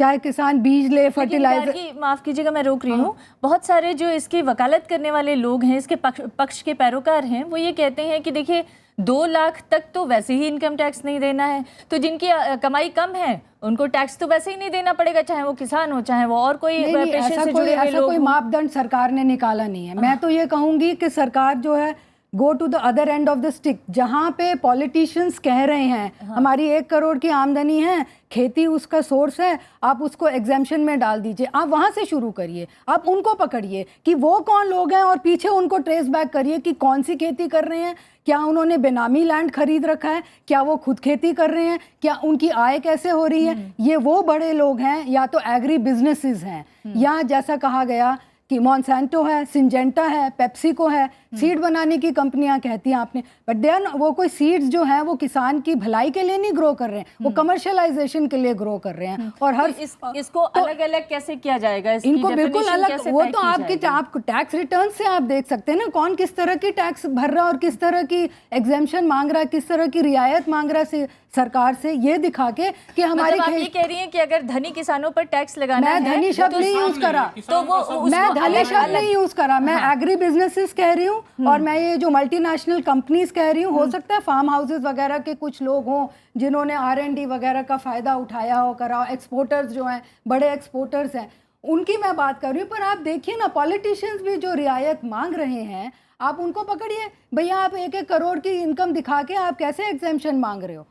चाहे किसान बीज ले, लेकिन फर्टिलाइजर। गार्गी, माफ कीजिएगा मैं रोक रही हूँ, बहुत सारे जो इसकी वकालत करने वाले लोग हैं, इसके पक्ष के पैरोकार हैं, वो ये कहते हैं कि देखिए 2 लाख तक तो वैसे ही इनकम टैक्स नहीं देना है, तो जिनकी कमाई कम है उनको टैक्स तो वैसे ही नहीं देना पड़ेगा, चाहे वो किसान हो चाहे वो और कोई नहीं, पेशे ऐसा से कोई जुड़े हुए ऐसा लोग कोई हों। मापदंड सरकार ने निकाला नहीं है। मैं तो ये कहूंगी कि सरकार जो है go to the other end of the stick. जहाँ पे पॉलिटिशियंस कह रहे हैं हमारी 1 करोड़ की आमदनी है, खेती उसका सोर्स है, आप उसको एग्जेम्पशन में डाल दीजिए, आप वहाँ से शुरू करिए, आप उनको पकड़िए कि वो कौन लोग हैं और पीछे उनको ट्रेस बैक करिए कि कौन सी खेती कर रहे हैं, क्या उन्होंने बेनामी लैंड खरीद रखा है, क्या वो खुद खेती कर रहे हैं, क्या उनकी आय कैसे हो रही है। ये वो बड़े लोग हैं या तो एग्री बिजनेसेस हैं या जैसा कहा गया कि मॉन्सेंटो है, सिंजेंटा है, पेप्सिको है, सीड बनाने की कंपनियां कहती हैं आपने, बट देन वो कोई सीड्स जो हैं वो किसान की भलाई के लिए नहीं ग्रो कर रहे हैं, वो कमर्शियलाइजेशन के लिए ग्रो कर रहे हैं। और हर इसको अलग अलग कैसे किया जाएगा, इसकी इनको बिल्कुल definition अलग, कैसे वो तय तो की आपके जाएगी? आप टैक्स रिटर्न से आप देख सकते हैं ना कौन किस तरह की टैक्स भर रहा है और किस तरह की एग्जेम्पशन मांग रहा है, किस तरह की रियायत मांग रहा है सरकार से, ये दिखा के कि हमारे मतलब आप ये कह रही हैं कि अगर धनी किसानों पर टैक्स लगाना है, मैं धनी शब्द तो नहीं यूज करा, तो वो मैं धनी शब्द नहीं यूज करा, मैं एग्री बिजनेसेस कह रही हूँ और मैं ये जो मल्टीनेशनल कंपनीज कह रही हूँ। हो सकता है फार्म हाउसेस वगैरह के कुछ लोग हों जिन्होंने R&D वगैरह का फायदा उठाया हो, करा, एक्सपोर्टर्स जो हैं, बड़े एक्सपोर्टर्स हैं, उनकी मैं बात कर रही हूँ। पर आप देखिए ना, पॉलिटिशियंस भी जो रियायत मांग रहे हैं, आप उनको पकड़िए। भैया आप 1-1 करोड़ की इनकम दिखा के आप कैसे एग्जेम्पशन मांग रहे हो,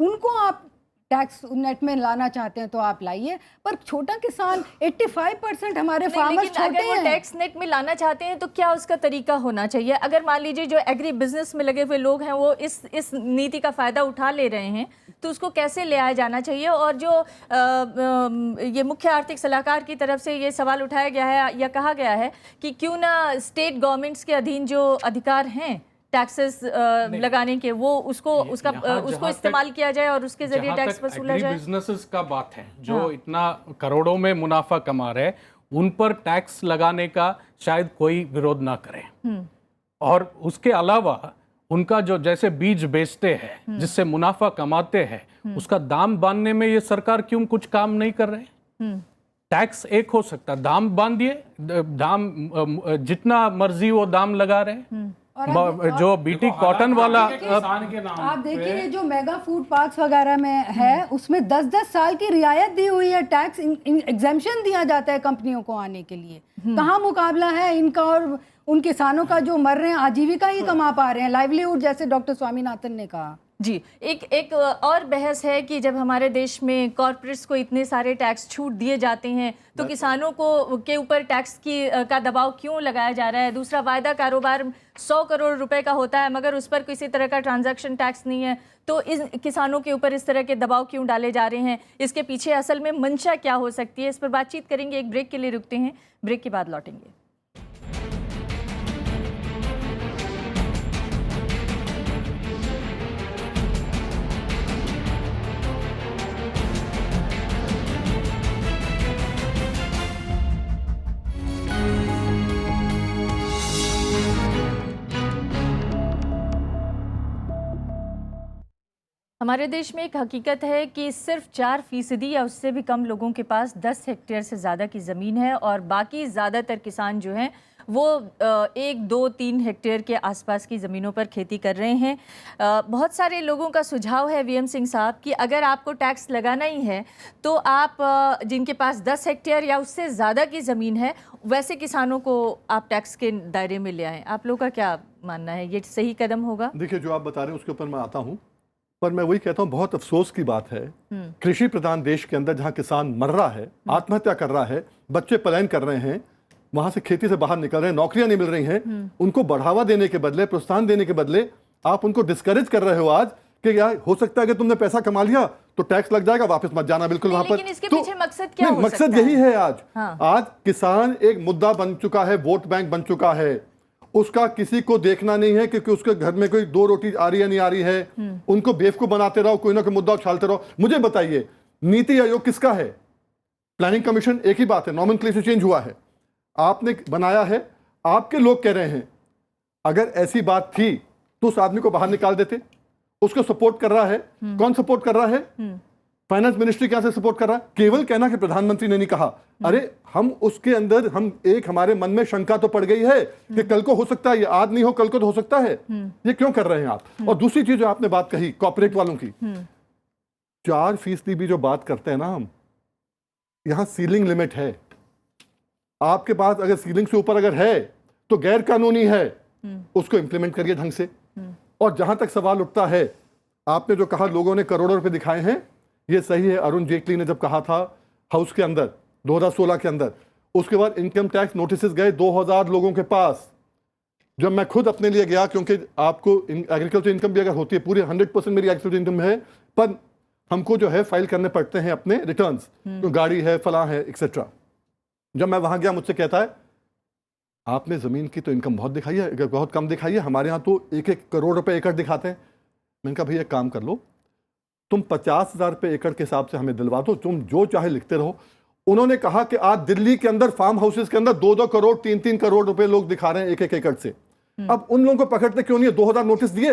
उनको आप टैक्स नेट में लाना चाहते हैं तो आप लाइए, पर छोटा किसान 85% हमारे फार्मर्स छोटे अगर वो हैं। टैक्स नेट में लाना चाहते हैं तो क्या उसका तरीका होना चाहिए? अगर मान लीजिए जो एग्री बिजनेस में लगे हुए लोग हैं वो इस नीति का फायदा उठा ले रहे हैं, तो उसको कैसे ले आया जाना चाहिए? और जो ये मुख्य आर्थिक सलाहकार की तरफ से ये सवाल उठाया गया है या कहा गया है कि क्यों ना स्टेट गवर्नमेंट्स के अधीन जो अधिकार हैं टैक्सेस लगाने के, वो उसको इस्तेमाल किया जाए और उसके जरिए टैक्स वसूला जाए। बिजनेसेस का बात है जो इतना करोड़ों में मुनाफा कमा रहे, उन पर टैक्स लगाने का शायद कोई विरोध ना करे। और उसके अलावा उनका जो जैसे बीज बेचते हैं जिससे मुनाफा कमाते हैं, उसका दाम बांधने में ये सरकार क्यों कुछ काम नहीं कर रहे? टैक्स एक हो सकता, दाम बांधिए, दाम जितना मर्जी वो दाम लगा रहे। जो बीटी कॉटन वाला आप देखिए जो मेगा फूड पार्क्स वगैरह में है, उसमें 10-10 साल की रियायत दी हुई है, टैक्स एग्जेम्पशन दिया जाता है कंपनियों को आने के लिए। कहाँ मुकाबला है इनका और उन किसानों का जो मर रहे हैं, आजीविका ही कमा पा रहे हैं, लाइवलीहुड, जैसे डॉक्टर स्वामीनाथन ने कहा। जी, एक और बहस है कि जब हमारे देश में कॉर्पोरेट्स को इतने सारे टैक्स छूट दिए जाते हैं तो किसानों को के ऊपर टैक्स का दबाव क्यों लगाया जा रहा है? दूसरा, वायदा कारोबार 100 करोड़ रुपए का होता है मगर उस पर किसी तरह का ट्रांजैक्शन टैक्स नहीं है, तो इस किसानों के ऊपर इस तरह के दबाव क्यों डाले जा रहे हैं? इसके पीछे असल में मंशा क्या हो सकती है? इस पर बातचीत करेंगे। एक ब्रेक के लिए रुकते हैं, ब्रेक के बाद लौटेंगे। हमारे देश में एक हकीकत है कि सिर्फ 4% या उससे भी कम लोगों के पास 10 हेक्टेयर से ज़्यादा की ज़मीन है और बाकी ज़्यादातर किसान जो हैं वो 1, 2, 3 हेक्टेयर के आसपास की ज़मीनों पर खेती कर रहे हैं। बहुत सारे लोगों का सुझाव है VM सिंह साहब कि अगर आपको टैक्स लगाना ही है तो आप जिनके पास 10 हेक्टेयर या उससे ज़्यादा की ज़मीन है वैसे किसानों को आप टैक्स के दायरे में ले आएँ। आप लोगों का क्या मानना है, ये सही कदम होगा? देखिए, जो आप बता रहे हैं उसके ऊपर मैं आता हूँ, पर मैं वही कहता हूँ बहुत अफसोस की बात है कृषि प्रधान देश के अंदर जहाँ किसान मर रहा है, आत्महत्या कर रहा है, बच्चे पलायन कर रहे हैं, वहां से खेती से बाहर निकल रहे हैं, नौकरियां नहीं मिल रही हैं, उनको बढ़ावा देने के बदले, प्रोत्साहन देने के बदले आप उनको डिस्करेज कर रहे हो आज कि यार हो सकता है कि तुमने पैसा कमा लिया तो टैक्स लग जाएगा, वापस मत जाना बिल्कुल वहां पर। लेकिन इसके पीछे मकसद क्या हो मकसद सकता यही है आज। हाँ। आज किसान एक मुद्दा बन चुका है, वोट बैंक बन चुका है, उसका किसी को देखना नहीं है क्योंकि उसके घर में कोई 2 रोटी आ रही है नहीं आ रही है, उनको बेवकूफ बनाते रहो, कोई ना कोई मुद्दा उछालते रहो। मुझे बताइए, नीति आयोग किसका है? प्लानिंग कमीशन एक ही बात है, नॉमेनक्लेचर चेंज हुआ है, आपने बनाया है, आपके लोग कह रहे हैं। अगर ऐसी बात थी तो उस आदमी को बाहर निकाल देते। उसको सपोर्ट कर रहा है, कौन सपोर्ट कर रहा है? फाइनेंस मिनिस्ट्री क्या से सपोर्ट कर रहा है? केवल कहना कि प्रधानमंत्री ने नहीं कहा, अरे हम उसके अंदर हमारे मन में शंका तो पड़ गई है कि कल को हो सकता है, ये आज नहीं हो कल को तो हो सकता है। ये क्यों कर रहे हैं आप? और दूसरी चीज जो आपने बात कही कॉर्पोरेट वालों की, 4% भी जो बात करते हैं ना हम, यहां सीलिंग लिमिट है। आपके पास अगर सीलिंग से ऊपर अगर है तो गैर कानूनी है, उसको इंप्लीमेंट करिए ढंग से। और जहां तक सवाल उठता है, आपने जो कहा लोगों ने करोड़ों रुपए दिखाए हैं, ये सही है। अरुण जेटली ने जब कहा था हाउस के अंदर 2016 के अंदर, उसके बाद इनकम टैक्स नोटिस गए 2000 लोगों के पास। जब मैं खुद अपने लिए गया, क्योंकि आपको एग्रीकल्चर इनकम भी अगर होती है, पूरी 100% मेरी एग्रीकल्चर इनकम है, पर हमको जो है फाइल करने पड़ते हैं अपने रिटर्न्स, तो गाड़ी है, फला है, एक्सेट्रा। जब मैं वहां गया, मुझसे कहता है आपने जमीन की तो इनकम बहुत दिखाई है, बहुत कम दिखाई है, हमारे यहाँ तो 1-1 करोड़ रुपए एकड़ दिखाते हैं। मैंने कहा भैया एक काम कर लो, तुम 50,000 रुपए एकड़ के हिसाब से हमें दिलवा दो, तुम जो चाहे लिखते रहो। उन्होंने कहा कि आज दिल्ली के अंदर फार्म हाउसेस के अंदर 2-2 करोड़ 3-3 करोड़ रुपए लोग दिखा रहे हैं 1-1 एकड़ से। अब उन लोगों को पकड़ते क्यों नहीं है? 2000 नोटिस दिए,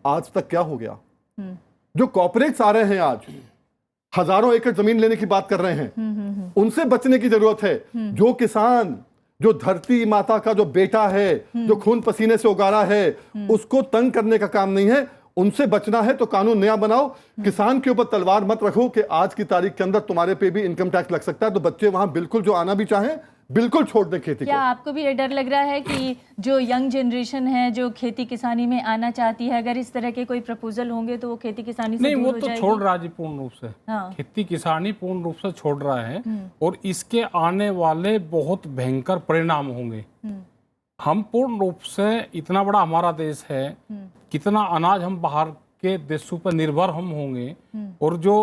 आज तक क्या हो गया? जो कॉर्पोरेट्स आ रहे हैं आज हजारों एकड़ जमीन लेने की बात कर रहे हैं, उनसे बचने की जरूरत है। जो किसान, जो धरती माता का जो बेटा है, जो खून पसीने से उगारा है, उसको तंग करने का काम नहीं है, उनसे बचना है तो कानून नया बनाओ। किसान के ऊपर तलवार मत रखो कि आज की तारीख के अंदर तुम्हारे पे भी इनकम टैक्स लग सकता है, तो बच्चे वहां बिल्कुल जो आना भी चाहें बिल्कुल छोड़ दें खेती को। क्या आपको भी ये डर लग रहा है कि जो यंग जनरेशन है जो खेती किसानी में आना चाहती है, अगर इस तरह के कोई प्रपोजल होंगे तो वो खेती किसानी से नहीं, दूर वो हो तो जाएगी? छोड़ रहा जी पूर्ण रूप से। हाँ। खेती किसानी पूर्ण रूप से छोड़ रहा है और इसके आने वाले बहुत भयंकर परिणाम होंगे। हम पूर्ण रूप से, इतना बड़ा हमारा देश है, कितना अनाज हम बाहर के देशों पर निर्भर हम होंगे, और जो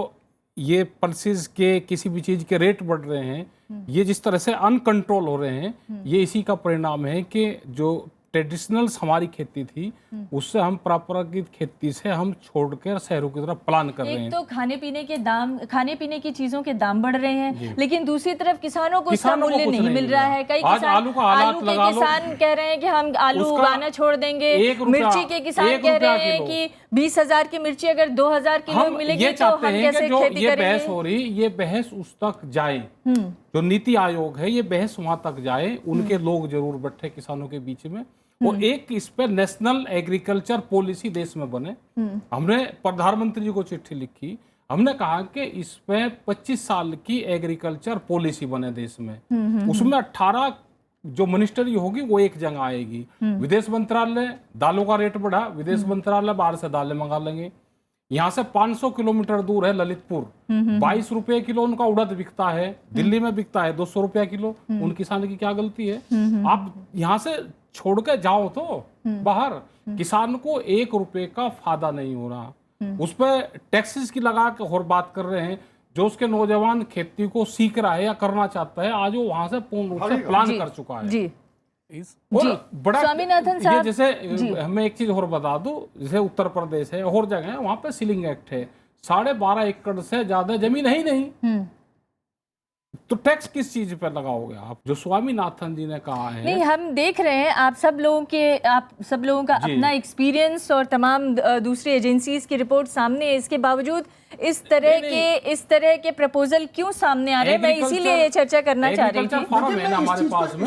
ये पल्सेस के किसी भी चीज के रेट बढ़ रहे हैं, ये जिस तरह से अनकंट्रोल हो रहे हैं, ये इसी का परिणाम है कि जो ट्रेडिशनल हमारी खेती थी उससे हम परंपरागत खेती से हम छोड़कर शहरों की तरफ प्लान कर रहे हैं। एक तो खाने पीने की चीजों के दाम बढ़ रहे हैं, लेकिन दूसरी तरफ किसानों को उसका मूल्य नहीं मिल रहा है। कई आज किसान, आलू का हालात आलू के लगा लो, किसान कह रहे हैं कि हम आलू उसका उगाना छोड़ देंगे। 1 रुपया, मिर्ची के किसान 1 कह रुपया रहे हैं किलो। कि 20,000 की मिर्ची अगर 2,000 किलो हम मिलेगी ये तो चाहते हम हैं कैसे कि जो खेती ये बहस करेंगे? हो रही, ये बहस उस तक जाए, जो नीति आयोग है, ये बहस वहां तक जाए, उनके लोग जरूर बैठे किसानों के बीच में, और एक इस पे नेशनल एग्रीकल्चर पॉलिसी देश में बने। हमने प्रधानमंत्री जी को चिट्ठी लिखी, हमने कहा कि इस पे 25 साल की एग्रीकल्चर पॉलिसी बने देश में। उसमें 18 जो मिनिस्ट्री होगी वो एक जगह आएगी। विदेश मंत्रालय, दालों का रेट बढ़ा, विदेश मंत्रालय बाहर से दालें मंगा लेंगे। यहाँ से 500 किलोमीटर दूर है ललितपुर, 22 रुपए किलो उनका उड़द बिकता है, दिल्ली में बिकता है 200 रुपया किलो। उन किसान की क्या गलती है? आप यहाँ से छोड़ के जाओ तो बाहर, किसान को 1 रुपए का फायदा नहीं हो रहा। उस पर टैक्सेस की लगा के और बात कर रहे हैं। जो उसके नौजवान खेती को सीख रहा है या करना चाहता है, आज वो वहां से पूर्ण रूप से प्लान कर चुका है। जी और बड़ा स्वामीनाथन साहब, ये जैसे हमें एक चीज और बता दूं, जैसे उत्तर प्रदेश है और जगह है, वहां पे सीलिंग एक्ट है, 12.5 एकड़ से ज्यादा जमीन है ही नहीं, तो टैक्स किस चीज पर लगाओगे आप? जो स्वामीनाथन जी ने कहा है। नहीं, हम देख रहे हैं आप सब लोगों का अपना एक्सपीरियंस और तमाम दूसरी एजेंसीज की रिपोर्ट सामने है। इसके बावजूद इस तरह के प्रपोजल क्यों सामने आ रहे हैं? मैं इसीलिए ये चर्चा करना चाह रही थी। फॉर्म है ना हमारे पास में।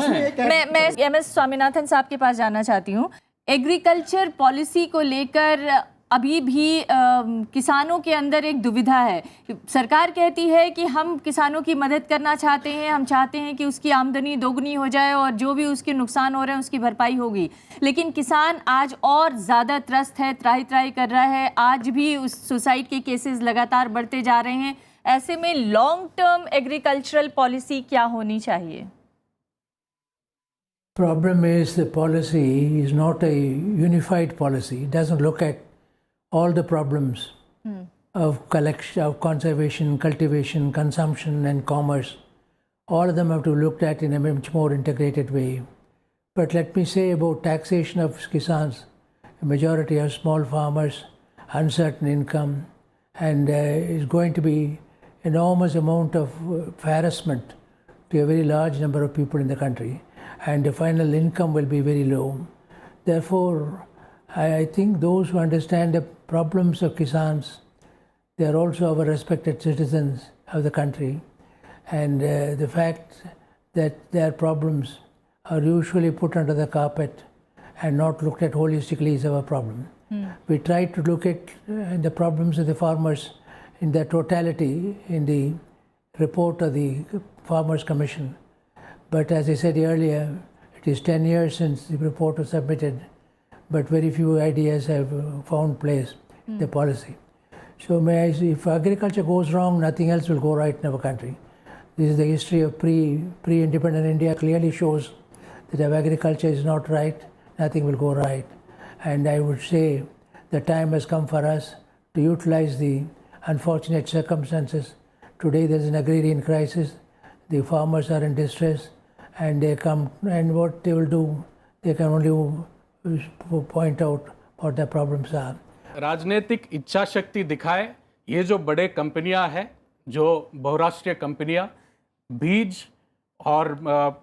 मैं MS स्वामीनाथन साहब के पास जाना चाहती हूँ। एग्रीकल्चर पॉलिसी को लेकर अभी भी किसानों के अंदर एक दुविधा है। सरकार कहती है कि हम किसानों की मदद करना चाहते हैं, हम चाहते हैं कि उसकी आमदनी दोगुनी हो जाए और जो भी उसके नुकसान हो रहे हैं उसकी भरपाई होगी, लेकिन किसान आज और ज़्यादा त्रस्त है, त्राही कर रहा है। आज भी उस सुसाइड के केसेस लगातार बढ़ते जा रहे हैं। ऐसे में लॉन्ग टर्म एग्रीकल्चरल पॉलिसी क्या होनी चाहिए? Problem is the policy is not a unified policy. It doesn't look at all the problems of collection, of conservation, cultivation, consumption, and commerce. All of them have to be looked at in a much more integrated way. But let me say about taxation of kisans, a majority are small farmers, uncertain income, and is going to be enormous amount of harassment to a very large number of people in the country, and the final income will be very low. Therefore, I think those who understand the problems of kisans they are also our respected citizens of the country, and the fact that their problems are usually put under the carpet and not looked at holistically is our problem. We try to look at the problems of the farmers in their totality in the report of the Farmers Commission. But as I said earlier, it is 10 years since the report was submitted, but very few ideas have found place in the policy. So may I say, if agriculture goes wrong, nothing else will go right in our country. This is the history of pre-independent India, clearly shows that if agriculture is not right, nothing will go right. And I would say the time has come for us to utilize the unfortunate circumstances. Today there is an agrarian crisis, the farmers are in distress, and they come, and what they will do, they can only point out what their problems are. राजनीतिक इच्छा शक्ति दिखाए ये जो बड़े कंपनियां हैं, जो बहुराष्ट्रीय कंपनियां बीज और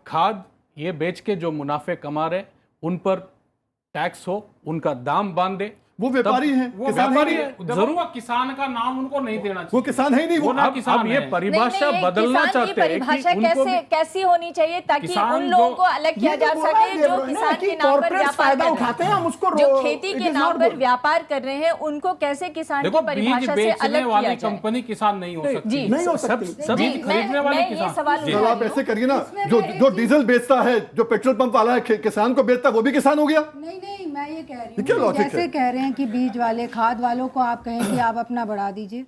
खाद ये बेच के जो मुनाफे कमा रहे, उन पर टैक्स हो, उनका दाम बांध दे। वो व्यापारी हैं, वो किसान व्यापारी नहीं है, जरूर किसान का नाम उनको नहीं देना चाहिए। वो किसान है ही नहीं, वो ना किसान अब ये है। परिभाषा बदलना चाहते हैं कि परिभाषा उनको कैसे कैसी होनी चाहिए ताकि किसान उन लोगों जो- को अलग किया ये जा तो बोला सके है जो देवराज ने किसान कि के नाम पर corporates व्यापार फायदा कर उठाते रहे हैं, हम उसको हैं, जो खेती it के is नाम not पर good. व्यापार कर रहे हैं उनको कैसे किसान देखो की बीज परिभाषा से बेचने अलग किया वाली जाए। कंपनी किसान नहीं हो सकती। जी। नहीं हो सकती। सब बीज खरीदने वाले मैं ये किसान। सवाल जी। उठा तो रही आप हूँ। ऐसे करिए ना, जो डीजल बेचता है, जो पेट्रोल पंप वाला है, किसान को बेचता है, वो भी किसान हो गया। नहीं नहीं, मैं ये कह रही ये क्या हूँ logic जैसे है? कह रहे हैं कि बीज वाले खाद वालों को आप कहें कि आप अपना बढ़ा दीजिए,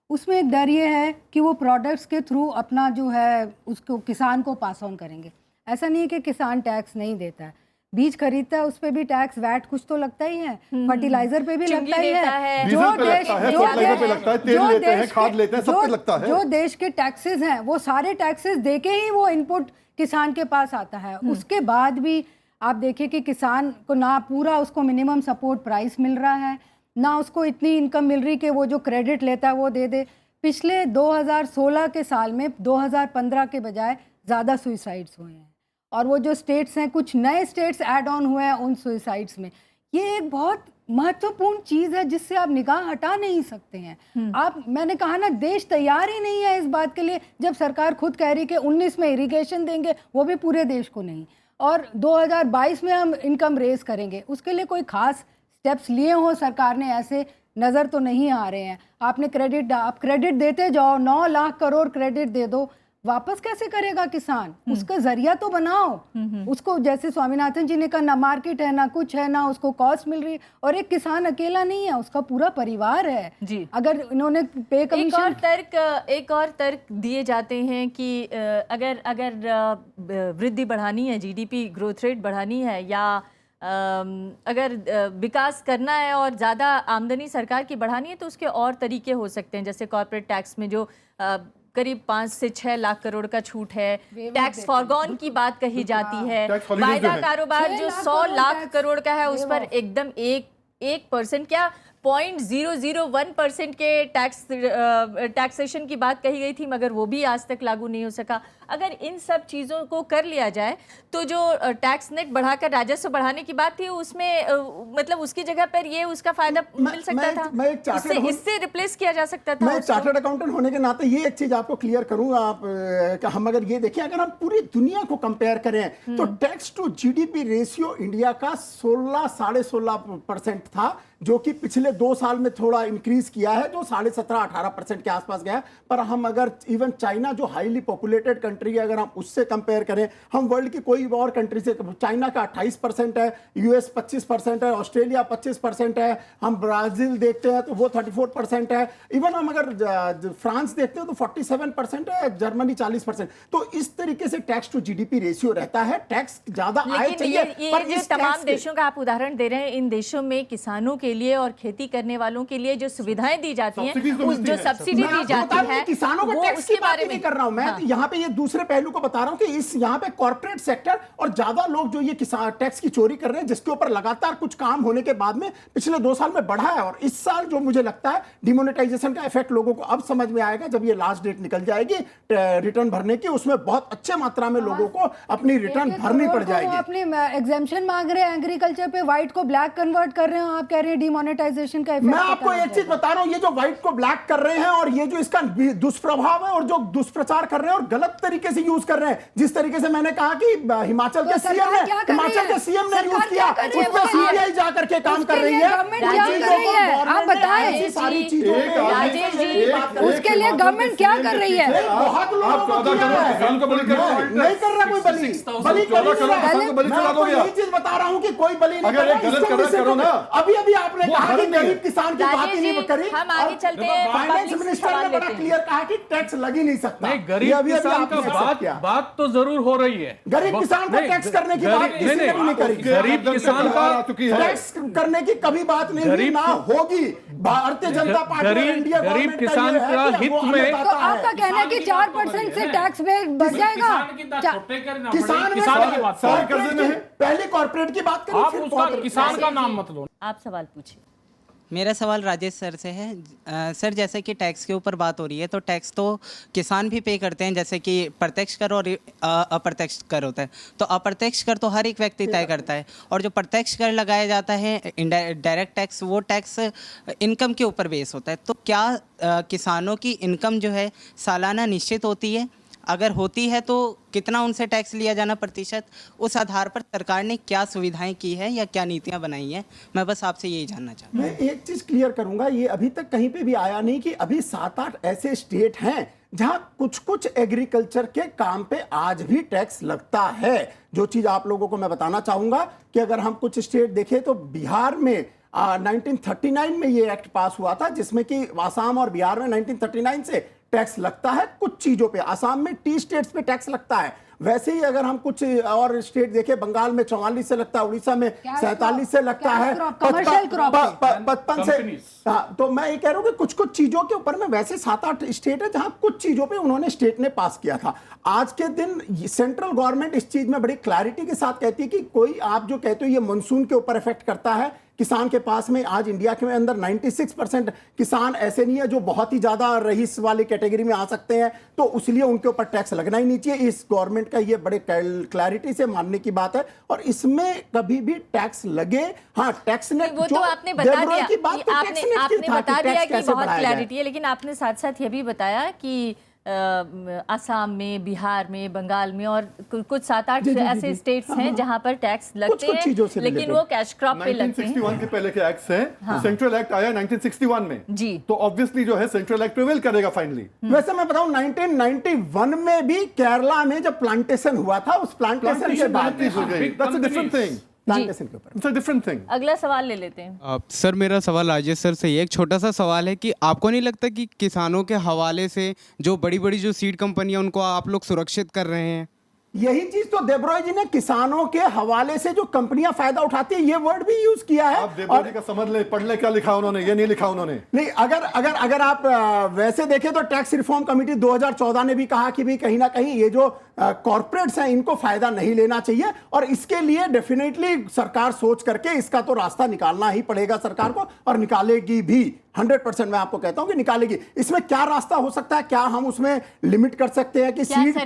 उसमें एक डर ये है कि वो प्रोडक्ट्स के थ्रू अपना जो है उसको किसान को पास ऑन करेंगे। ऐसा नहीं है कि किसान टैक्स नहीं देता है, बीज खरीदता है उस पर भी टैक्स वैट कुछ तो लगता ही है, फर्टिलाइजर पे भी चुंगी लगता ही देता है, है। डीजल पे लगता है, फर्टिलाइजर पे लगता है, तेल लेते हैं, खाद लेते हैं, सब पे लगता है। जो देश के टैक्सेस हैं वो सारे टैक्सेस देके ही वो इनपुट किसान के पास आता है। उसके बाद भी आप देखिए कि किसान को ना पूरा उसको मिनिमम सपोर्ट प्राइस मिल रहा है, ना उसको इतनी इनकम मिल रही कि वो जो क्रेडिट लेता है वो दे दे। पिछले 2016 के साल में 2015 के बजाय ज़्यादा सुइसाइड्स हुए हैं, और वो जो स्टेट्स हैं, कुछ नए स्टेट्स ऐड ऑन हुए हैं उन सुइसाइड्स में। ये एक बहुत महत्वपूर्ण चीज़ है जिससे आप निगाह हटा नहीं सकते हैं। आप, मैंने कहा ना, देश तैयार ही नहीं है इस बात के लिए, जब सरकार खुद कह रही कि 19 में इरिगेशन देंगे, वो भी पूरे देश को नहीं, और 2022 में हम इनकम रेज करेंगे। उसके लिए कोई खास स्टेप्स लिए हों सरकार ने, ऐसे नज़र तो नहीं आ रहे हैं। आपने आप क्रेडिट देते जाओ, 9 लाख करोड़ क्रेडिट दे दो, वापस कैसे करेगा किसान? उसका जरिया तो बनाओ उसको। जैसे स्वामीनाथन जी ने कहा, ना मार्केट है, ना कुछ है, ना उसको कॉस्ट मिल रही है, और एक किसान अकेला नहीं है, उसका पूरा परिवार है। जी। अगर इन्होंने पे कमीशन, एक और तर्क दिए जाते हैं कि अगर वृद्धि बढ़ानी है, जीडीपी ग्रोथ रेट बढ़ानी है, या अगर विकास करना है और ज़्यादा आमदनी सरकार की बढ़ानी है, तो उसके और तरीके हो सकते हैं। जैसे कॉर्पोरेट टैक्स में जो करीब 5 से 6 लाख करोड़ का छूट है, टैक्स फॉरगॉन की बात कही जाती है, टैक्स holidays वायदा जो है। कारोबार जो 100 लाख करोड़ का है उस पर एकदम 1% क्या 0.001% के टैक्सेशन की बात कही गई थी, मगर वो भी आज तक लागू नहीं हो सका। अगर इन सब चीज़ों को कर लिया जाए तो जो टैक्स नेट बढ़ाकर राजस्व बढ़ाने की बात थी, उसमें मतलब उसकी जगह पर ये उसका फायदा मिल सकता था, मैं एक चार्टर्ड इससे रिप्लेस किया जा सकता था। मैं चार्टर्ड अकाउंटेंट होने के नाते ये एक चीज आपको क्लियर करूं, आप कि हम अगर ये देखें, अगर हम पूरी दुनिया को कंपेयर करें तो tax to GDP ratio India का 16-16.5% था, जो कि पिछले 2 साल में थोड़ा इंक्रीज किया है, जो 17.5-18% के आसपास गया। पर हम अगर इवन चाइना जो हाईली पॉपुलेटेड कंट्री है, अगर हम उससे कंपेयर करें, हम वर्ल्ड की कोई और कंट्री से, चाइना का 28% है, यूएस 25% है, ऑस्ट्रेलिया 25% है, हम ब्राजील देखते हैं तो वो 34% है, इवन हम अगर फ्रांस देखते हैं तो 47% है, जर्मनी 40%। तो इस तरीके से टैक्स टू जीडीपी रेशियो रहता है, टैक्स ज्यादा आय चाहिए। पर ये तमाम देशों का आप उदाहरण दे रहे हैं, इन देशों में किसानों के लिए और खेती करने वालों के लिए जो सुविधाएं दी जाती हैं, जो सब्सिडी दी जाती है, किसानों को वो टैक्स उसके की बात बारे नहीं में कर रहा हूं मैं। यहाँ पे ये दूसरे पहलू को बता रहा हूं कि इस यहाँ पे कॉर्पोरेट सेक्टर और ज्यादा लोग जो ये किसान टैक्स की चोरी कर रहे हैं, जिसके ऊपर लगातार कुछ काम होने के बाद में पिछले 2 साल में बढ़ा है, और इस साल जो मुझे लगता है डिमोनेटाइजेशन का इफेक्ट लोगों को अब समझ में आएगा, जब ये लास्ट डेट निकल जाएगी रिटर्न भरने की, उसमें बहुत अच्छे मात्रा में लोगों को अपनी रिटर्न भरनी पड़ जाएगी। अपनी एग्जेम्पशन मांग रहे हैं एग्रीकल्चर पे, व्हाइट को ब्लैक कन्वर्ट कर रहे हैं, आप कह रहे हैं डिमोनेटाइजेशन का इफेक्ट। मैं आपको एक चीज बता रहा हूं, ये जो व्हाइट को ब्लैक कर रहे हैं और ये जो इसका दुष्प्रभाव है और जो दुष्प्रचार कर रहे हैं और गलत तरीके से यूज कर रहे हैं, जिस तरीके से मैंने कहा कि हिमाचल के सीएम ने यूज किया, उस पर सीबीआई जाकर के काम कर रही है। आप बताएं ऐसी सारी चीजों उसके लिए गवर्नमेंट क्या कर रही है? बहुत लोगों को नहीं कर रहा कोई बलि यही चीज बता रहा हूँ कि कोई बलि नहीं कर रहा। अभी अभी आपने कहा कि गरीब किसान की बात ही नहीं करी, हम आगे चलते हैं। फाइनेंस मिनिस्टर ने बड़ा क्लियर कहा कि टैक्स लग ही नहीं सकता। नहीं, गरीब किसान का बात तो जरूर हो रही है। गरीब किसान को टैक्स करने की बात किसी ने भी नहीं करी। गरीब किसान का टैक्स करने की कभी बात नहीं हुई, ना होगी। भारतीय जनता पार्टी और इंडिया गरीब किसान का हित में तो आपका कहना है कि 4% से टैक्स बढ़ जाएगा? किसान की बात पहले कॉर्पोरेट की बात करें, आप फिर उसका किसान का नाम मत लो। आप सवाल पूछिए। मेरा सवाल राजेश सर से है। सर, जैसे कि टैक्स के ऊपर बात हो रही है, तो टैक्स तो किसान भी पे करते हैं, जैसे कि प्रत्यक्ष कर और अप्रत्यक्ष कर होता है। तो अप्रत्यक्ष कर तो हर एक व्यक्ति तय करता है, और जो प्रत्यक्ष कर लगाया जाता है डायरेक्ट टैक्स, वो टैक्स इनकम के ऊपर बेस होता है। तो क्या किसानों की इनकम जो है सालाना निश्चित होती है? अगर होती है तो कितना उनसे टैक्स लिया जाना प्रतिशत? उस आधार पर सरकार ने क्या सुविधाएं की है या क्या नीतियां बनाई हैं? मैं बस आपसे यही जानना चाहता हूँ। मैं एक चीज क्लियर करूंगा, ये अभी तक कहीं पे भी आया नहीं कि अभी 7-8 ऐसे स्टेट हैं जहां कुछ कुछ एग्रीकल्चर के काम पे आज भी टैक्स लगता है। जो चीज आप लोगों को मैं बताना चाहूंगा कि अगर हम कुछ स्टेट देखें तो बिहार में 1939 में ये एक्ट पास हुआ था, जिसमें कि आसाम और बिहार में 1939 से टैक्स लगता है कुछ चीजों पे। आसाम में टी स्टेट्स पे टैक्स लगता है। वैसे ही अगर हम कुछ और स्टेट देखें, बंगाल में 44 से लगता है, उड़ीसा में 47 से लगता है, 55 से। हाँ, तो मैं ये कह रहा हूँ कि कुछ कुछ चीजों के ऊपर में वैसे 7-8 स्टेट है जहां कुछ चीजों पे उन्होंने स्टेट ने पास किया था। आज के दिन सेंट्रल गवर्नमेंट इस चीज में बड़ी क्लैरिटी के साथ कहती है कि कोई आप जो कहते हो ये मानसून के ऊपर इफेक्ट करता है किसान के पास में। आज इंडिया के अंदर 96% किसान ऐसे नहीं है जो बहुत ही ज्यादा रईस वाली कैटेगरी में आ सकते हैं, तो इसलिए उनके ऊपर टैक्स लगना ही नहीं चाहिए। इस गवर्नमेंट का ये बड़े क्लैरिटी से मानने की बात है, और इसमें कभी भी टैक्स लगे। हाँ, टैक्स ने वो तो आपने बता दिया कि आपने बता दिया कि बहुत क्लैरिटी है, लेकिन आपने साथ साथ ये भी बताया कि आसाम में, बिहार में, बंगाल में और कुछ 7-8 ऐसे स्टेट्स हैं जहां पर टैक्स लगते हैं, लेकिन वो कैश क्रॉप पे लगते हैं। 1961 के पहले के एक्ट्स हैं। सेंट्रल एक्ट आया 1961 में जी, तो ऑब्वियसली जो है सेंट्रल एक्ट प्रिवेल करेगा फाइनली। वैसे मैं बताऊं 1991 में भी केरला में जब प्लांटेशन हुआ था, उस प्लांटेशन के बाद डिफरेंट थिंग। प्लांटेशन के ऊपर इट्स अ डिफरेंट थिंग। अगला सवाल ले लेते हैं। सर, मेरा सवाल राजेश सर से एक छोटा सा सवाल है कि आपको नहीं लगता कि किसानों के हवाले से जो बड़ी बड़ी जो सीड कंपनियां उनको आप लोग सुरक्षित कर रहे हैं? यही चीज तो देबरॉय जी ने किसानों के हवाले से जो कंपनियां फायदा उठाती है, ये वर्ड भी यूज किया है। आप देबरॉय जी का समझ ले, पढ़ ले क्या लिखा उन्होंने, ये नहीं लिखा उन्होंने। नहीं, अगर आप वैसे देखें तो टैक्स रिफॉर्म कमेटी 2014 ने भी कहा कि भी कहीं ना कहीं ये जो कॉर्पोरेट्स हैं इनको फायदा नहीं लेना चाहिए, और इसके लिए डेफिनेटली सरकार सोच करके इसका तो रास्ता निकालना ही पड़ेगा सरकार को, और निकालेगी भी। 100% मैं आपको कहता हूं कि निकालेगी। इसमें क्या रास्ता हो सकता है? क्या हम उसमें लिमिट कर सकते हैं कि सीट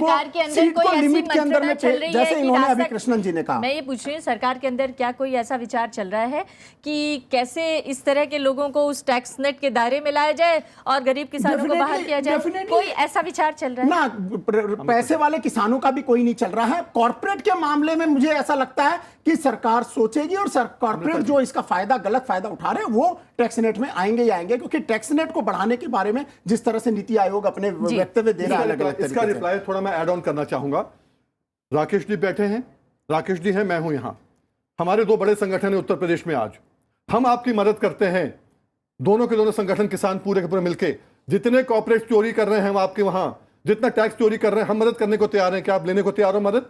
को लिमिट के अंदर में, जैसे इन्होंने अभी कृष्णन जी ने कहा। मैं ये पूछ रही हूँ, सरकार के अंदर क्या कोई ऐसा विचार चल रहा है कि कैसे इस तरह के लोगों को उस टैक्स नेट के दायरे में लाया जाए और गरीब किसानों को बाहर किया जाए? कोई ऐसा विचार चल रहा है ना? पैसे वाले किसानों का भी कोई नहीं चल रहा है। कॉर्पोरेट के मामले में मुझे ऐसा लगता है कि सरकार सोचेगी, और कॉर्पोरेट जो इसका फायदा, गलत फायदा उठा रहे हैं, वो टैक्स नेट में आएंगे ही आएंगे, क्योंकि टैक्स नेट को बढ़ाने के बारे में जिस तरह से नीति आयोग अपने वक्तव्य दे रहा है, इसका रिप्लाई थोड़ा मैं ऐड ऑन करना चाहूंगा। राकेश जी बैठे हैं, राकेश जी हैं, मैं हूं यहां। हमारे 2 बड़े संगठन है उत्तर प्रदेश में। आज हम आपकी मदद करते हैं, दोनों के दोनों संगठन, किसान पूरे के पूरे मिलके। जितने कॉर्पोरेट चोरी कर रहे हैं हम आपके वहां, जितना टैक्स चोरी कर रहे हैं, हम मदद करने को तैयार हैं। क्या आप लेने को तैयार हो मदद?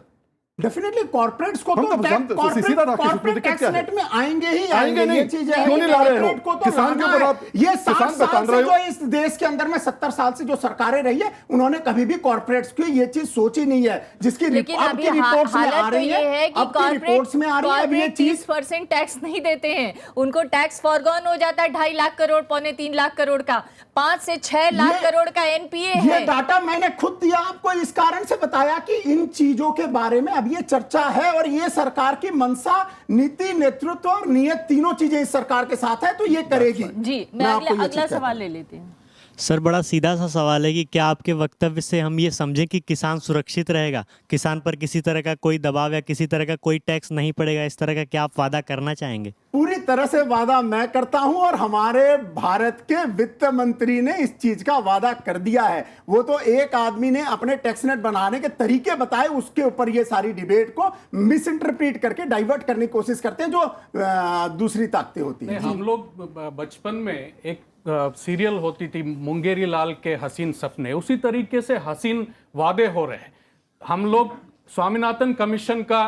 डेफिनेटली कॉर्पोरेट्स को हम तो सीधा राकेश, उसमें कॉर्पोरेट दिक्कत टैक्स क्या है? नेट में आएंगे ही आएंगे नहीं। ये चीजें हैं क्यों कि नहीं ला रहे हो? कॉर्पोरेट को तो किसान के लाना ऊपर है। आप ये 60 किसान साल बता से रहे हो। जो इस देश के अंदर में 70 साल से जो सरकारें रही है उन्होंने कभी भी कॉर्पोरेट्स की ये चीज सोची नहीं है, जिसकी लेकिन अब अभी की रिपोर्ट्स में आ हालत तो रही ये है कि अब की रिपोर्ट्स में आ रही है। अब ये कॉर्पोरेट चीज 30% टैक्स नहीं देते हैं, उनको टैक्स फॉरगॉन हो जाता है 2.5 लाख करोड़, 3.25 लाख करोड़ का, 5 से 6 लाख करोड़ का एनपीए ये है। डाटा मैंने खुद दिया आपको, इस कारण से बताया कि इन चीजों के बारे में अब ये चर्चा है और ये सरकार की मंशा, नीति, नेतृत्व और नियत तीनों चीजें इस सरकार के साथ है, तो ये करेगी। जी, मैं आपको ये अगला चीज सवाल ले लेती हूँ। सर, बड़ा सीधा सा सवाल है कि क्या आपके वक्तव्य से हम ये समझें कि किसान सुरक्षित रहेगा, किसान पर किसी तरह का कोई दबाव या किसी तरह का कोई टैक्स नहीं पड़ेगा, इस तरह का क्या आप वादा करना चाहेंगे? पूरी तरह से वादा मैं करता हूं और हमारे भारत के वित्त मंत्री ने इस चीज का वादा कर दिया है। वो तो एक आदमी ने अपने टैक्स नेट बनाने के तरीके बताए, उसके ऊपर ये सारी डिबेट को मिसइंटरप्रेट करके डाइवर्ट करने की कोशिश करते हैं, जो दूसरी ताकतें होती हैं। हम लोग बचपन में एक सीरियल होती थी मुंगेरी लाल के हसीन सपने, उसी तरीके से हसीन वादे हो रहे हैं। हम लोग स्वामीनाथन कमीशन का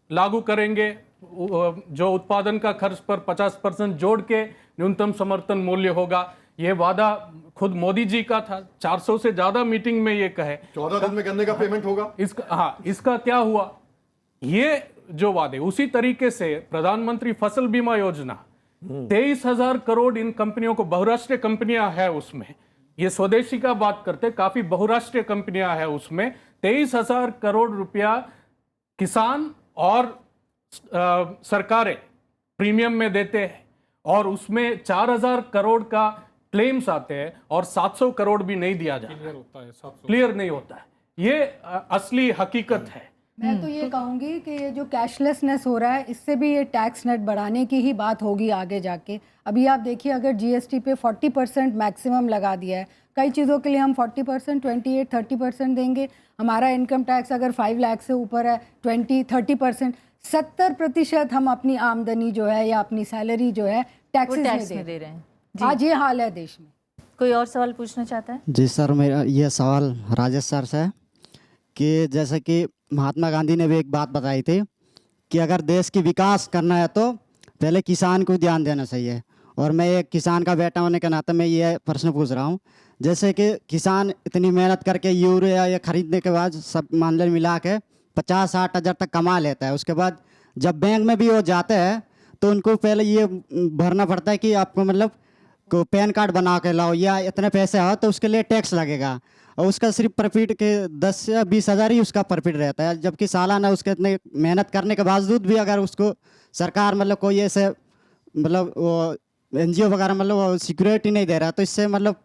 लागू करेंगे, जो उत्पादन का खर्च पर 50% जोड़ के न्यूनतम समर्थन मूल्य होगा। ये वादा खुद मोदी जी का था, 400 से ज्यादा मीटिंग में ये कहे 14 दिन में गन्ने का पेमेंट होगा। इसका क्या हुआ? ये जो वादे, उसी तरीके से प्रधानमंत्री फसल बीमा योजना, 23,000 करोड़ इन कंपनियों को, बहुराष्ट्रीय कंपनियां हैं उसमें, ये स्वदेशी का बात करते, काफी बहुराष्ट्रीय कंपनियां हैं उसमें, 23,000 करोड़ रुपया किसान और सरकारें प्रीमियम में देते हैं और उसमें 4,000 करोड़ का क्लेम्स आते हैं और 700 करोड़ भी नहीं दिया जाता, क्लियर नहीं होता है। ये असली हकीकत है। मैं तो ये कहूँगी कि ये जो कैशलेसनेस हो रहा है, इससे भी ये टैक्स नेट बढ़ाने की ही बात होगी आगे जाके। अभी आप देखिए, अगर जीएसटी पे 40% मैक्सिमम लगा दिया है, कई चीज़ों के लिए हम 40%, 28-30% देंगे। हमारा इनकम टैक्स अगर 5 लाख से ऊपर है 20-30%, 70% हम अपनी आमदनी जो है या अपनी सैलरी जो है टैक्सेस में दे रहे हैं। आज ये हाल है देश में। कोई और सवाल पूछना चाहता है? जी सर, मेरा ये सवाल राजेश सर से है कि जैसे कि महात्मा गांधी ने भी एक बात बताई थी कि अगर देश की विकास करना है तो पहले किसान को ध्यान देना चाहिए। और मैं एक किसान का बेटा होने के नाते मैं ये प्रश्न पूछ रहा हूँ, जैसे कि किसान इतनी मेहनत करके यूरिया या खरीदने के बाद सब मान मिला के 50-60 हज़ार तक कमा लेता है, उसके बाद जब बैंक में भी वो जाते हैं तो उनको पहले ये भरना पड़ता है कि आपको मतलब को पैन कार्ड बना के लाओ या इतने पैसे आओ, तो उसके लिए टैक्स लगेगा और उसका सिर्फ प्रॉफिट के 10 या 20 हज़ार ही उसका प्रॉफिट रहता है, जबकि सालाना उसके इतने मेहनत करने के बावजूद भी अगर उसको सरकार मतलब कोई ऐसे मतलब वो एनजीओ वगैरह मतलब वो सिक्योरिटी नहीं दे रहा, तो इससे मतलब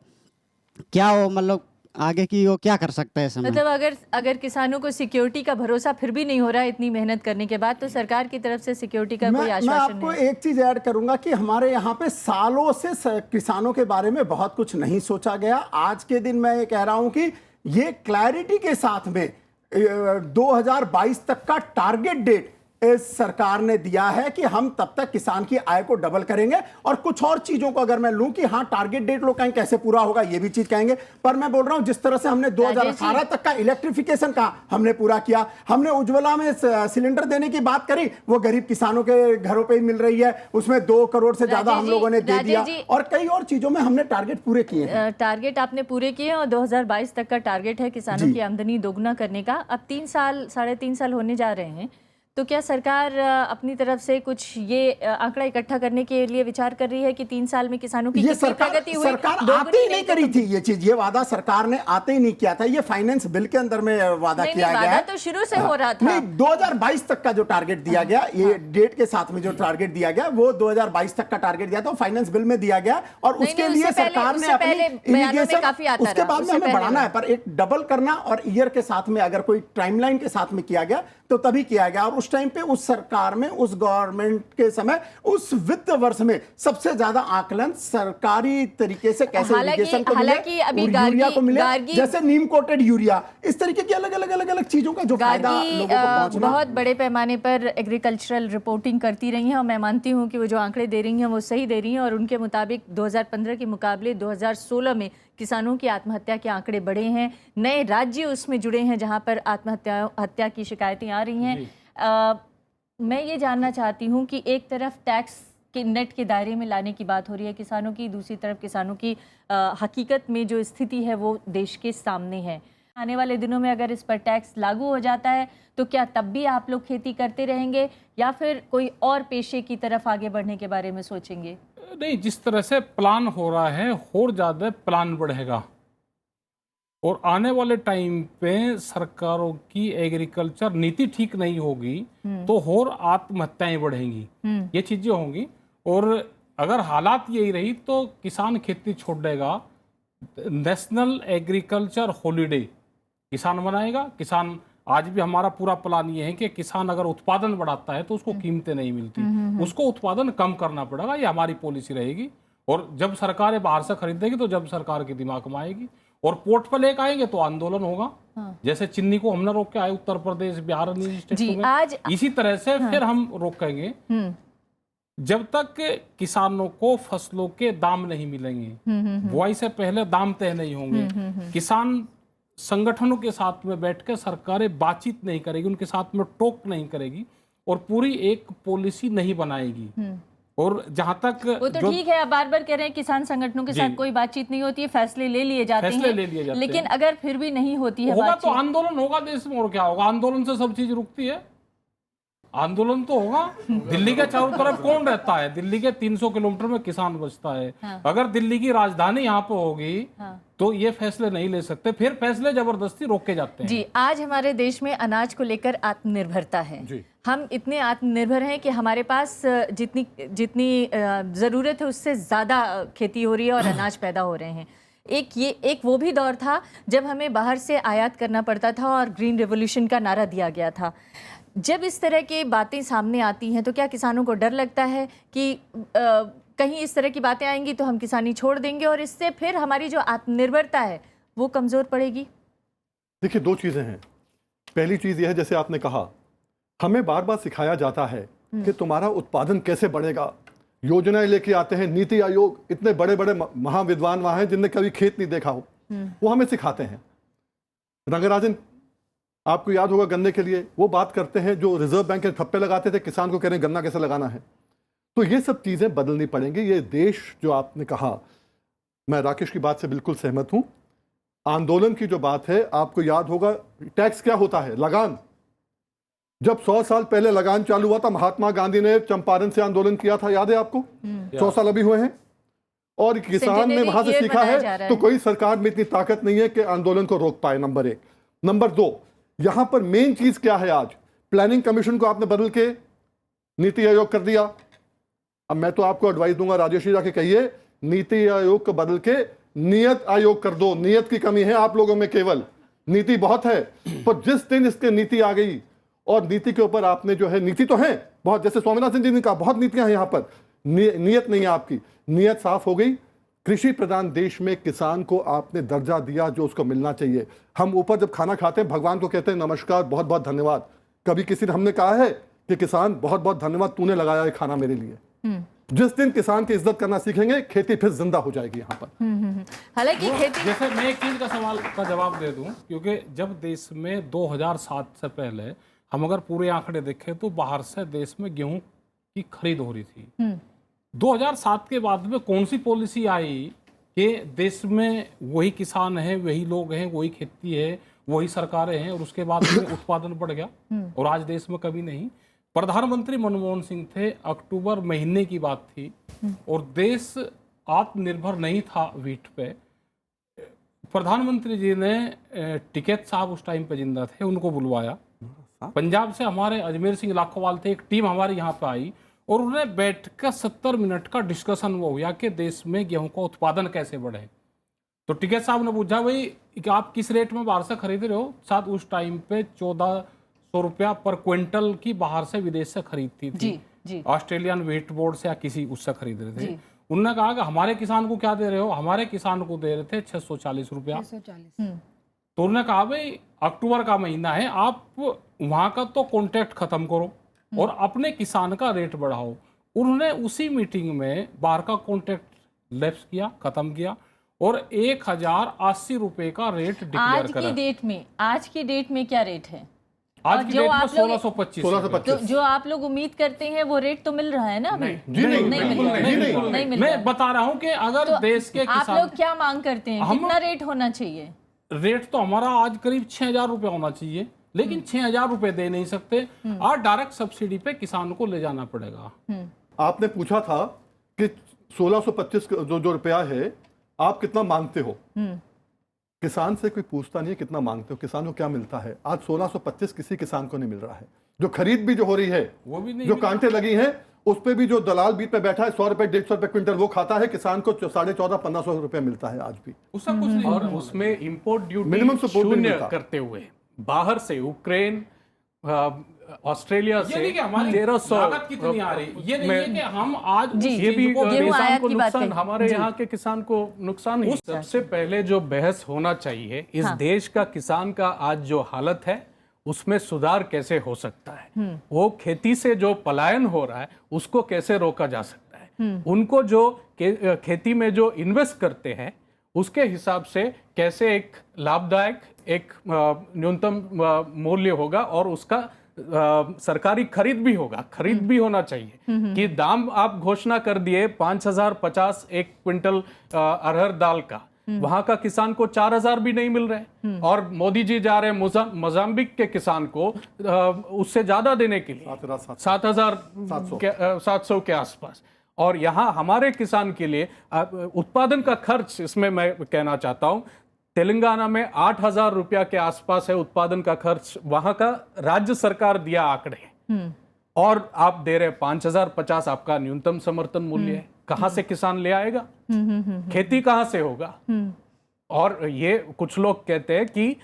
क्या वो मतलब आगे की वो क्या कर सकता है समय? मतलब अगर किसानों को सिक्योरिटी का भरोसा फिर भी नहीं हो रहा है इतनी मेहनत करने के बाद, तो सरकार की तरफ से सिक्योरिटी का कोई आश्वासन नहीं? मैं आपको एक चीज ऐड करूंगा कि हमारे यहाँ पे सालों से किसानों के बारे में बहुत कुछ नहीं सोचा गया। आज के दिन मैं ये कह रहा हूं कि ये क्लैरिटी के साथ में 2022 तक का टारगेट डेट इस सरकार ने दिया है कि हम तब तक किसान की आय को डबल करेंगे। और कुछ और चीजों को अगर मैं लूं कि हाँ टारगेट डेट लोग कहें कैसे पूरा होगा, ये भी चीज कहेंगे, पर मैं बोल रहा हूं जिस तरह से हमने 2018 तक का इलेक्ट्रिफिकेशन का हमने पूरा किया, हमने उज्ज्वला में सिलेंडर देने की बात करी, वो गरीब किसानों के घरों पे ही मिल रही है, उसमें 2 करोड़ से ज्यादा हम लोगों ने दे दिया और कई और चीजों में हमने टारगेट पूरे किए हैं। टारगेट आपने पूरे किए और 2022 तक का टारगेट है किसानों की आमदनी दोगुना करने का। अब 3 साल 3.5 साल होने जा रहे हैं, तो क्या सरकार अपनी तरफ से कुछ ये आंकड़ा इकट्ठा करने के लिए विचार कर रही है कि 3 साल में किसानों की कितनी प्रगति हुई? सरकार आते ही नहीं करी थी ये चीज, ये वादा सरकार ने आते ही नहीं किया था। ये फाइनेंस बिल के अंदर में वादा किया गया है, तो शुरू से हो रहा था। नहीं, 2022 तक का जो टारगेट दिया गया, ये डेट के साथ में जो टारगेट दिया गया वो 2022 तक का टारगेट दिया था, फाइनेंस बिल में दिया गया और उसके लिए सरकार ने अपनी इरिगेशन उसके बाद में हमें बढ़ाना है, पर एक डबल करना और ईयर के साथ में अगर कोई टाइमलाइन के साथ में किया गया तो तभी किया गया। और उस उस टाइम पे उस सरकार में, उस गवर्नमेंट के समय, उस वित्त वर्ष में सबसे ज्यादा आकलन सरकारी तरीके से कैसे irrigation को मिले अभी और यूरिया को मिले, जैसे नीम कोटेड यूरिया, इस तरीके की अलग अलग चीजों का जो फायदा लोगों को पहुंचना। बहुत बड़े पैमाने पर एग्रीकल्चरल रिपोर्टिंग करती रही हैं और मैं मानती हूं कि वो जो आंकड़े दे रही हैं वो सही दे रही हैं, और उनके मुताबिक 2015 के मुकाबले 2016 में किसानों की आत्महत्या के आंकड़े बढ़े हैं। नए राज्य उसमें जुड़े हैं जहां पर हत्या की शिकायतें आ रही हैं। मैं ये जानना चाहती हूं कि एक तरफ टैक्स के नेट के दायरे में लाने की बात हो रही है किसानों की, दूसरी तरफ किसानों की हकीकत में जो स्थिति है वो देश के सामने है। आने वाले दिनों में अगर इस पर टैक्स लागू हो जाता है तो क्या तब भी आप लोग खेती करते रहेंगे या फिर कोई और पेशे की तरफ आगे बढ़ने के बारे में सोचेंगे? नहीं, जिस तरह से प्लान हो रहा है और ज़्यादा प्लान बढ़ेगा और आने वाले टाइम पे सरकारों की एग्रीकल्चर नीति ठीक नहीं होगी तो और आत्महत्याएं बढ़ेंगी, ये चीज़ें होंगी। और अगर हालात यही रही तो किसान खेती छोड़ देगा। नेशनल एग्रीकल्चर हॉलीडे किसान मनाएगा। किसान आज भी हमारा पूरा प्लान ये है कि किसान अगर उत्पादन बढ़ाता है तो उसको कीमतें नहीं मिलती, उसको उत्पादन कम करना पड़ेगा, ये हमारी पॉलिसी रहेगी। और जब सरकारें बाहर से खरीदेगी तो जब सरकार के दिमाग में आएगी और पोर्ट पर लेकर आएंगे तो आंदोलन होगा। जैसे चिन्नी को हमने रोक के आए उत्तर प्रदेश, बिहार, स्टेटों में, आज इसी तरह से फिर हम रोकेंगे जब तक किसानों को फसलों के दाम नहीं मिलेंगे, बुआई से पहले दाम तय नहीं होंगे, किसान संगठनों के साथ में बैठकर सरकारें बातचीत नहीं करेगी, उनके साथ में टॉक नहीं करेगी और पूरी एक पॉलिसी नहीं बनाएगी। और जहां तक वो तो ठीक है, आप बार बार कह रहे हैं किसान संगठनों के साथ कोई बातचीत नहीं होती है, फैसले ले लिए जाते हैं, लेकिन अगर फिर भी नहीं होती है होगा तो आंदोलन होगा देश में। और क्या होगा? आंदोलन से सब चीज रुकती है। आंदोलन तो होगा। दिल्ली के चारों तरफ कौन रहता है? दिल्ली के 300 किलोमीटर में किसान बचता है। अगर दिल्ली की राजधानी यहाँ पे होगी तो ये फैसले नहीं ले सकते, फिर फैसले जबरदस्ती रोके जाते हैं। जी, आज हमारे देश में अनाज को लेकर आत्मनिर्भरता है। हम इतने आत्मनिर्भर हैं कि हमारे पास जितनी ज़रूरत है उससे ज़्यादा खेती हो रही है और अनाज पैदा हो रहे हैं। एक वो भी दौर था जब हमें बाहर से आयात करना पड़ता था और ग्रीन रेवोल्यूशन का नारा दिया गया था। जब इस तरह की बातें सामने आती हैं तो क्या किसानों को डर लगता है कि कहीं इस तरह की बातें आएंगी तो हम किसानी छोड़ देंगे और इससे फिर हमारी जो आत्मनिर्भरता है वो कमज़ोर पड़ेगी? देखिए, दो चीज़ें हैं। पहली चीज़ यह है, जैसे आपने कहा, हमें बार बार सिखाया जाता है कि तुम्हारा उत्पादन कैसे बढ़ेगा। योजनाएं लेके आते हैं, नीति आयोग, इतने बड़े बड़े महाविद्वान वहाँ हैं जिनने कभी खेत नहीं देखा हो, वो हमें सिखाते हैं। रंगराजन, आपको याद होगा, गन्ने के लिए वो बात करते हैं, जो रिजर्व बैंक के ठप्पे लगाते थे, किसान को कह रहे हैं गन्ना कैसे लगाना है। तो ये सब चीज़ें बदलनी पड़ेंगी। ये देश, जो आपने कहा, मैं राकेश की बात से बिल्कुल सहमत हूँ। आंदोलन की जो बात है, आपको याद होगा टैक्स क्या होता है, लगान। जब 100 साल पहले लगान चालू हुआ था, महात्मा गांधी ने चंपारण से आंदोलन किया था, याद है आपको? 100 साल अभी हुए हैं और किसान ने वहां से सीखा है। तो कोई सरकार में इतनी ताकत नहीं है कि आंदोलन को रोक पाए, नंबर 1। नंबर 2, यहां पर मेन चीज क्या है? आज प्लानिंग कमीशन को आपने बदल के नीति आयोग कर दिया। अब मैं तो आपको एडवाइस दूंगा, राजेश जी जाके कहिए, नीति आयोग को बदल के नियत आयोग कर दो। नियत की कमी है आप लोगों में, केवल नीति बहुत है, पर जिस दिन इसके नीति आ गई और नीति के ऊपर आपने जो है, नीति तो है बहुत, जैसे स्वामीनाथन जी ने कहा, बहुत नीतियां हैं यहाँ पर, नियत नहीं है आपकी। नियत साफ हो गई। कृषि प्रधान देश में किसान को आपने दर्जा दिया जो उसको मिलना चाहिए। हम ऊपर जब खाना खाते हैं, भगवान को कहते हैं नमस्कार, बहुत बहुत धन्यवाद। कभी किसी ने हमने कहा है कि किसान बहुत बहुत धन्यवाद, तूने लगाया है खाना मेरे लिए? जिस दिन किसान की इज्जत करना सीखेंगे, खेती फिर जिंदा हो जाएगी यहाँ पर। हालांकि खेती, जैसे मैं एक चीज का सवाल का जवाब दे दूं, क्योंकि जब देश में 2007 से पहले हम अगर पूरे आंकड़े देखें तो बाहर से देश में गेहूं की खरीद हो रही थी। 2007 के बाद में कौन सी पॉलिसी आई कि देश में वही किसान हैं, वही लोग हैं, वही खेती है, वही सरकारें हैं और उसके बाद में उत्पादन बढ़ गया? और आज देश में कभी नहीं। प्रधानमंत्री मनमोहन सिंह थे, अक्टूबर महीने की बात थी और देश आत्मनिर्भर नहीं था व्हीट पे। प्रधानमंत्री जी ने टिकैत साहब उस टाइम पे जिंदा थे, उनको बुलवाया। पंजाब से हमारे अजमेर सिंह लाखोवाल थे, एक टीम हमारे यहाँ पे आई और उन्हें बैठकर 70 मिनट का डिस्कशन वो हुआ कि देश में गेहूं का उत्पादन कैसे बढ़े। तो टिकैत साहब ने पूछा, भाई कि आप किस रेट में बाहर से खरीद रहे हो? साथ उस टाइम पे 14 रुपया पर क्विंटल की बाहर से विदेश से खरीदती थी, जी ऑस्ट्रेलियन वेट बोर्ड से या किसी उससे खरीद रहे थे। उन्होंने कहा कि हमारे किसान को क्या दे रहे हो, हमारे किसान को दे रहे थे 640 रुपया। 640। तो उन्होंने कहा भाई अक्टूबर का महीना है, आप वहाँ का तो कॉन्ट्रैक्ट खत्म करो और अपने किसान का रेट बढ़ाओ। उन्होंने उसी मीटिंग में बाहर का कॉन्ट्रैक्ट लैप्स किया, खत्म किया और 1080 रुपए का रेट डिक्लेयर आज करा। आज की डेट में क्या रेट है? आज और की जो डेट में आप लोग- 1625। तो जो आप लोग उम्मीद करते हैं वो रेट तो मिल रहा है ना अभी? जी नहीं, नहीं बिल्कुल मिल रहा, नहीं, बिल्कुल नहीं मिल मैं रहा। बता रहा हूँ कि अगर तो देश के आप किसान, लोग क्या मांग करते हैं, हम- कितना रेट होना चाहिए? रेट तो हमारा आज करीब 6000 रुपया होना चाहिए, लेकिन 6000 रुपए दे नहीं सकते। आज डायरेक्ट सब्सिडी पे किसान को ले जाना पड़ेगा। आपने पूछा था कि 1625 जो रुपया है आप कितना मांगते हो। किसान से कोई पूछता नहीं है कितना मांगते हो, किसान को क्या मिलता है। आज 1625 किसी किसान को नहीं मिल रहा है। जो खरीद भी जो हो रही है, वो भी नहीं जो मिल रहा। कांटे लगी हैं, उस पे भी जो दलाल बीच पे बैठा है 100 रुपए 150 रुपए क्विंटल वो खाता है। किसान को 1450-1500 रुपए मिलता है आज भी। उसका कुछ नहीं और होता। उसमें इंपोर्ट Minimum ड्यूटी support भी शून्य मिलता। करते हुए बाहर से यूक्रेन, ऑस्ट्रेलिया ये से नहीं कि हमारी 1300 लागत कितनी आ रही, ये नहीं है कि हम आज जी, उस ये चीज भी को गेहूं किसान आयात को की बात नुकसान, कही। हमारे जी। यहाँ के किसान को नुकसान ही। सबसे पहले जो बहस होना चाहिए इस हाँ। देश का किसान का आज जो हालत है उसमें सुधार कैसे हो सकता है। वो खेती से जो पलायन हो रहा है उसको कैसे रोका जा सकता है। उनको जो खेती में जो इन्वेस्ट करते हैं उसके हिसाब से कैसे एक लाभदायक एक न्यूनतम मूल्य होगा और उसका सरकारी खरीद भी होगा, खरीद भी होना चाहिए। कि दाम आप घोषणा कर दिए 5050 एक क्विंटल अरहर दाल का, वहां का किसान को 4000 भी नहीं मिल रहे और मोदी जी जा रहे हैं मोजाम्बिक के किसान को उससे ज्यादा देने के लिए 7700 के आसपास। और यहाँ हमारे किसान के लिए उत्पादन का खर्च, इसमें मैं कहना चाहता हूँ तेलंगाना में 8000 रुपया के आसपास है उत्पादन का खर्च, वहां का राज्य सरकार दिया आंकड़े, और आप दे रहे 5050 आपका न्यूनतम समर्थन मूल्य है। कहां से किसान ले आएगा? खेती कहां से होगा? और ये कुछ लोग कहते हैं कि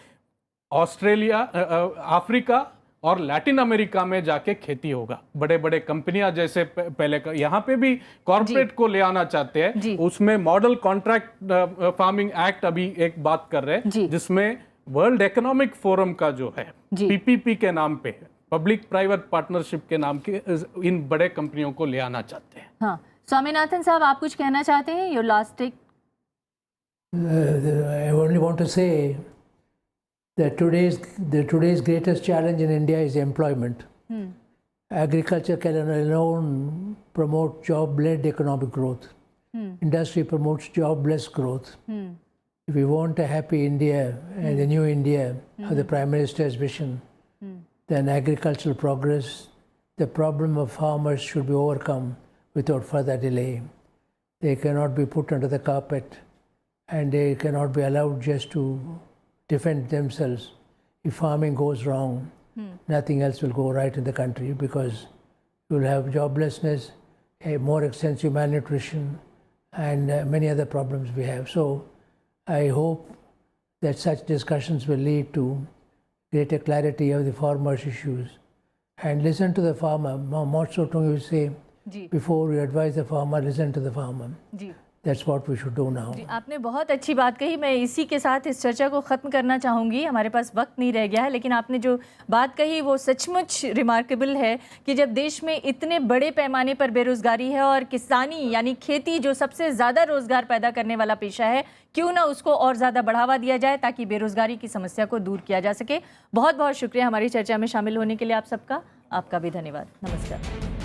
ऑस्ट्रेलिया, अफ्रीका और लैटिन अमेरिका में जाके खेती होगा। बड़े बड़े कंपनियां जैसे पहले यहाँ पे भी कॉर्पोरेट को ले आना चाहते हैं। उसमें मॉडल कॉन्ट्रैक्ट फार्मिंग एक्ट अभी एक बात कर रहे हैं जिसमें वर्ल्ड इकोनॉमिक फोरम का जो है पीपीपी के नाम पे, पब्लिक प्राइवेट पार्टनरशिप के नाम के, इन बड़े कंपनियों को ले आना चाहते हैं। हाँ, स्वामीनाथन साहब आप कुछ कहना चाहते हैं? Your last take. I only want to say that today's greatest challenge in India is employment. Agriculture can alone promote job-led economic growth. Industry promotes jobless growth. If we want a happy India and a new India of the Prime Minister's vision, then agricultural progress, the problem of farmers should be overcome without further delay. They cannot be put under the carpet and they cannot be allowed just to defend themselves. If farming goes wrong, nothing else will go right in the country because you will have joblessness, a more extensive malnutrition, and many other problems we have. So I hope that such discussions will lead to greater clarity of the farmers' issues. And listen to the farmer. More so to you say, before you advise the farmer, listen to the farmer. That's what we should do now. जी, आपने बहुत अच्छी बात कही। मैं इसी के साथ इस चर्चा को ख़त्म करना चाहूँगी, हमारे पास वक्त नहीं रह गया है, लेकिन आपने जो बात कही वो सचमुच रिमार्केबल है कि जब देश में इतने बड़े पैमाने पर बेरोज़गारी है और किसानी यानी खेती जो सबसे ज़्यादा रोज़गार पैदा करने वाला पेशा है, क्यों ना उसको और ज़्यादा बढ़ावा दिया जाए ताकि बेरोज़गारी की समस्या को दूर किया जा सके। बहुत बहुत शुक्रिया हमारी चर्चा में शामिल होने के लिए आप सबका। आपका भी धन्यवाद। नमस्कार।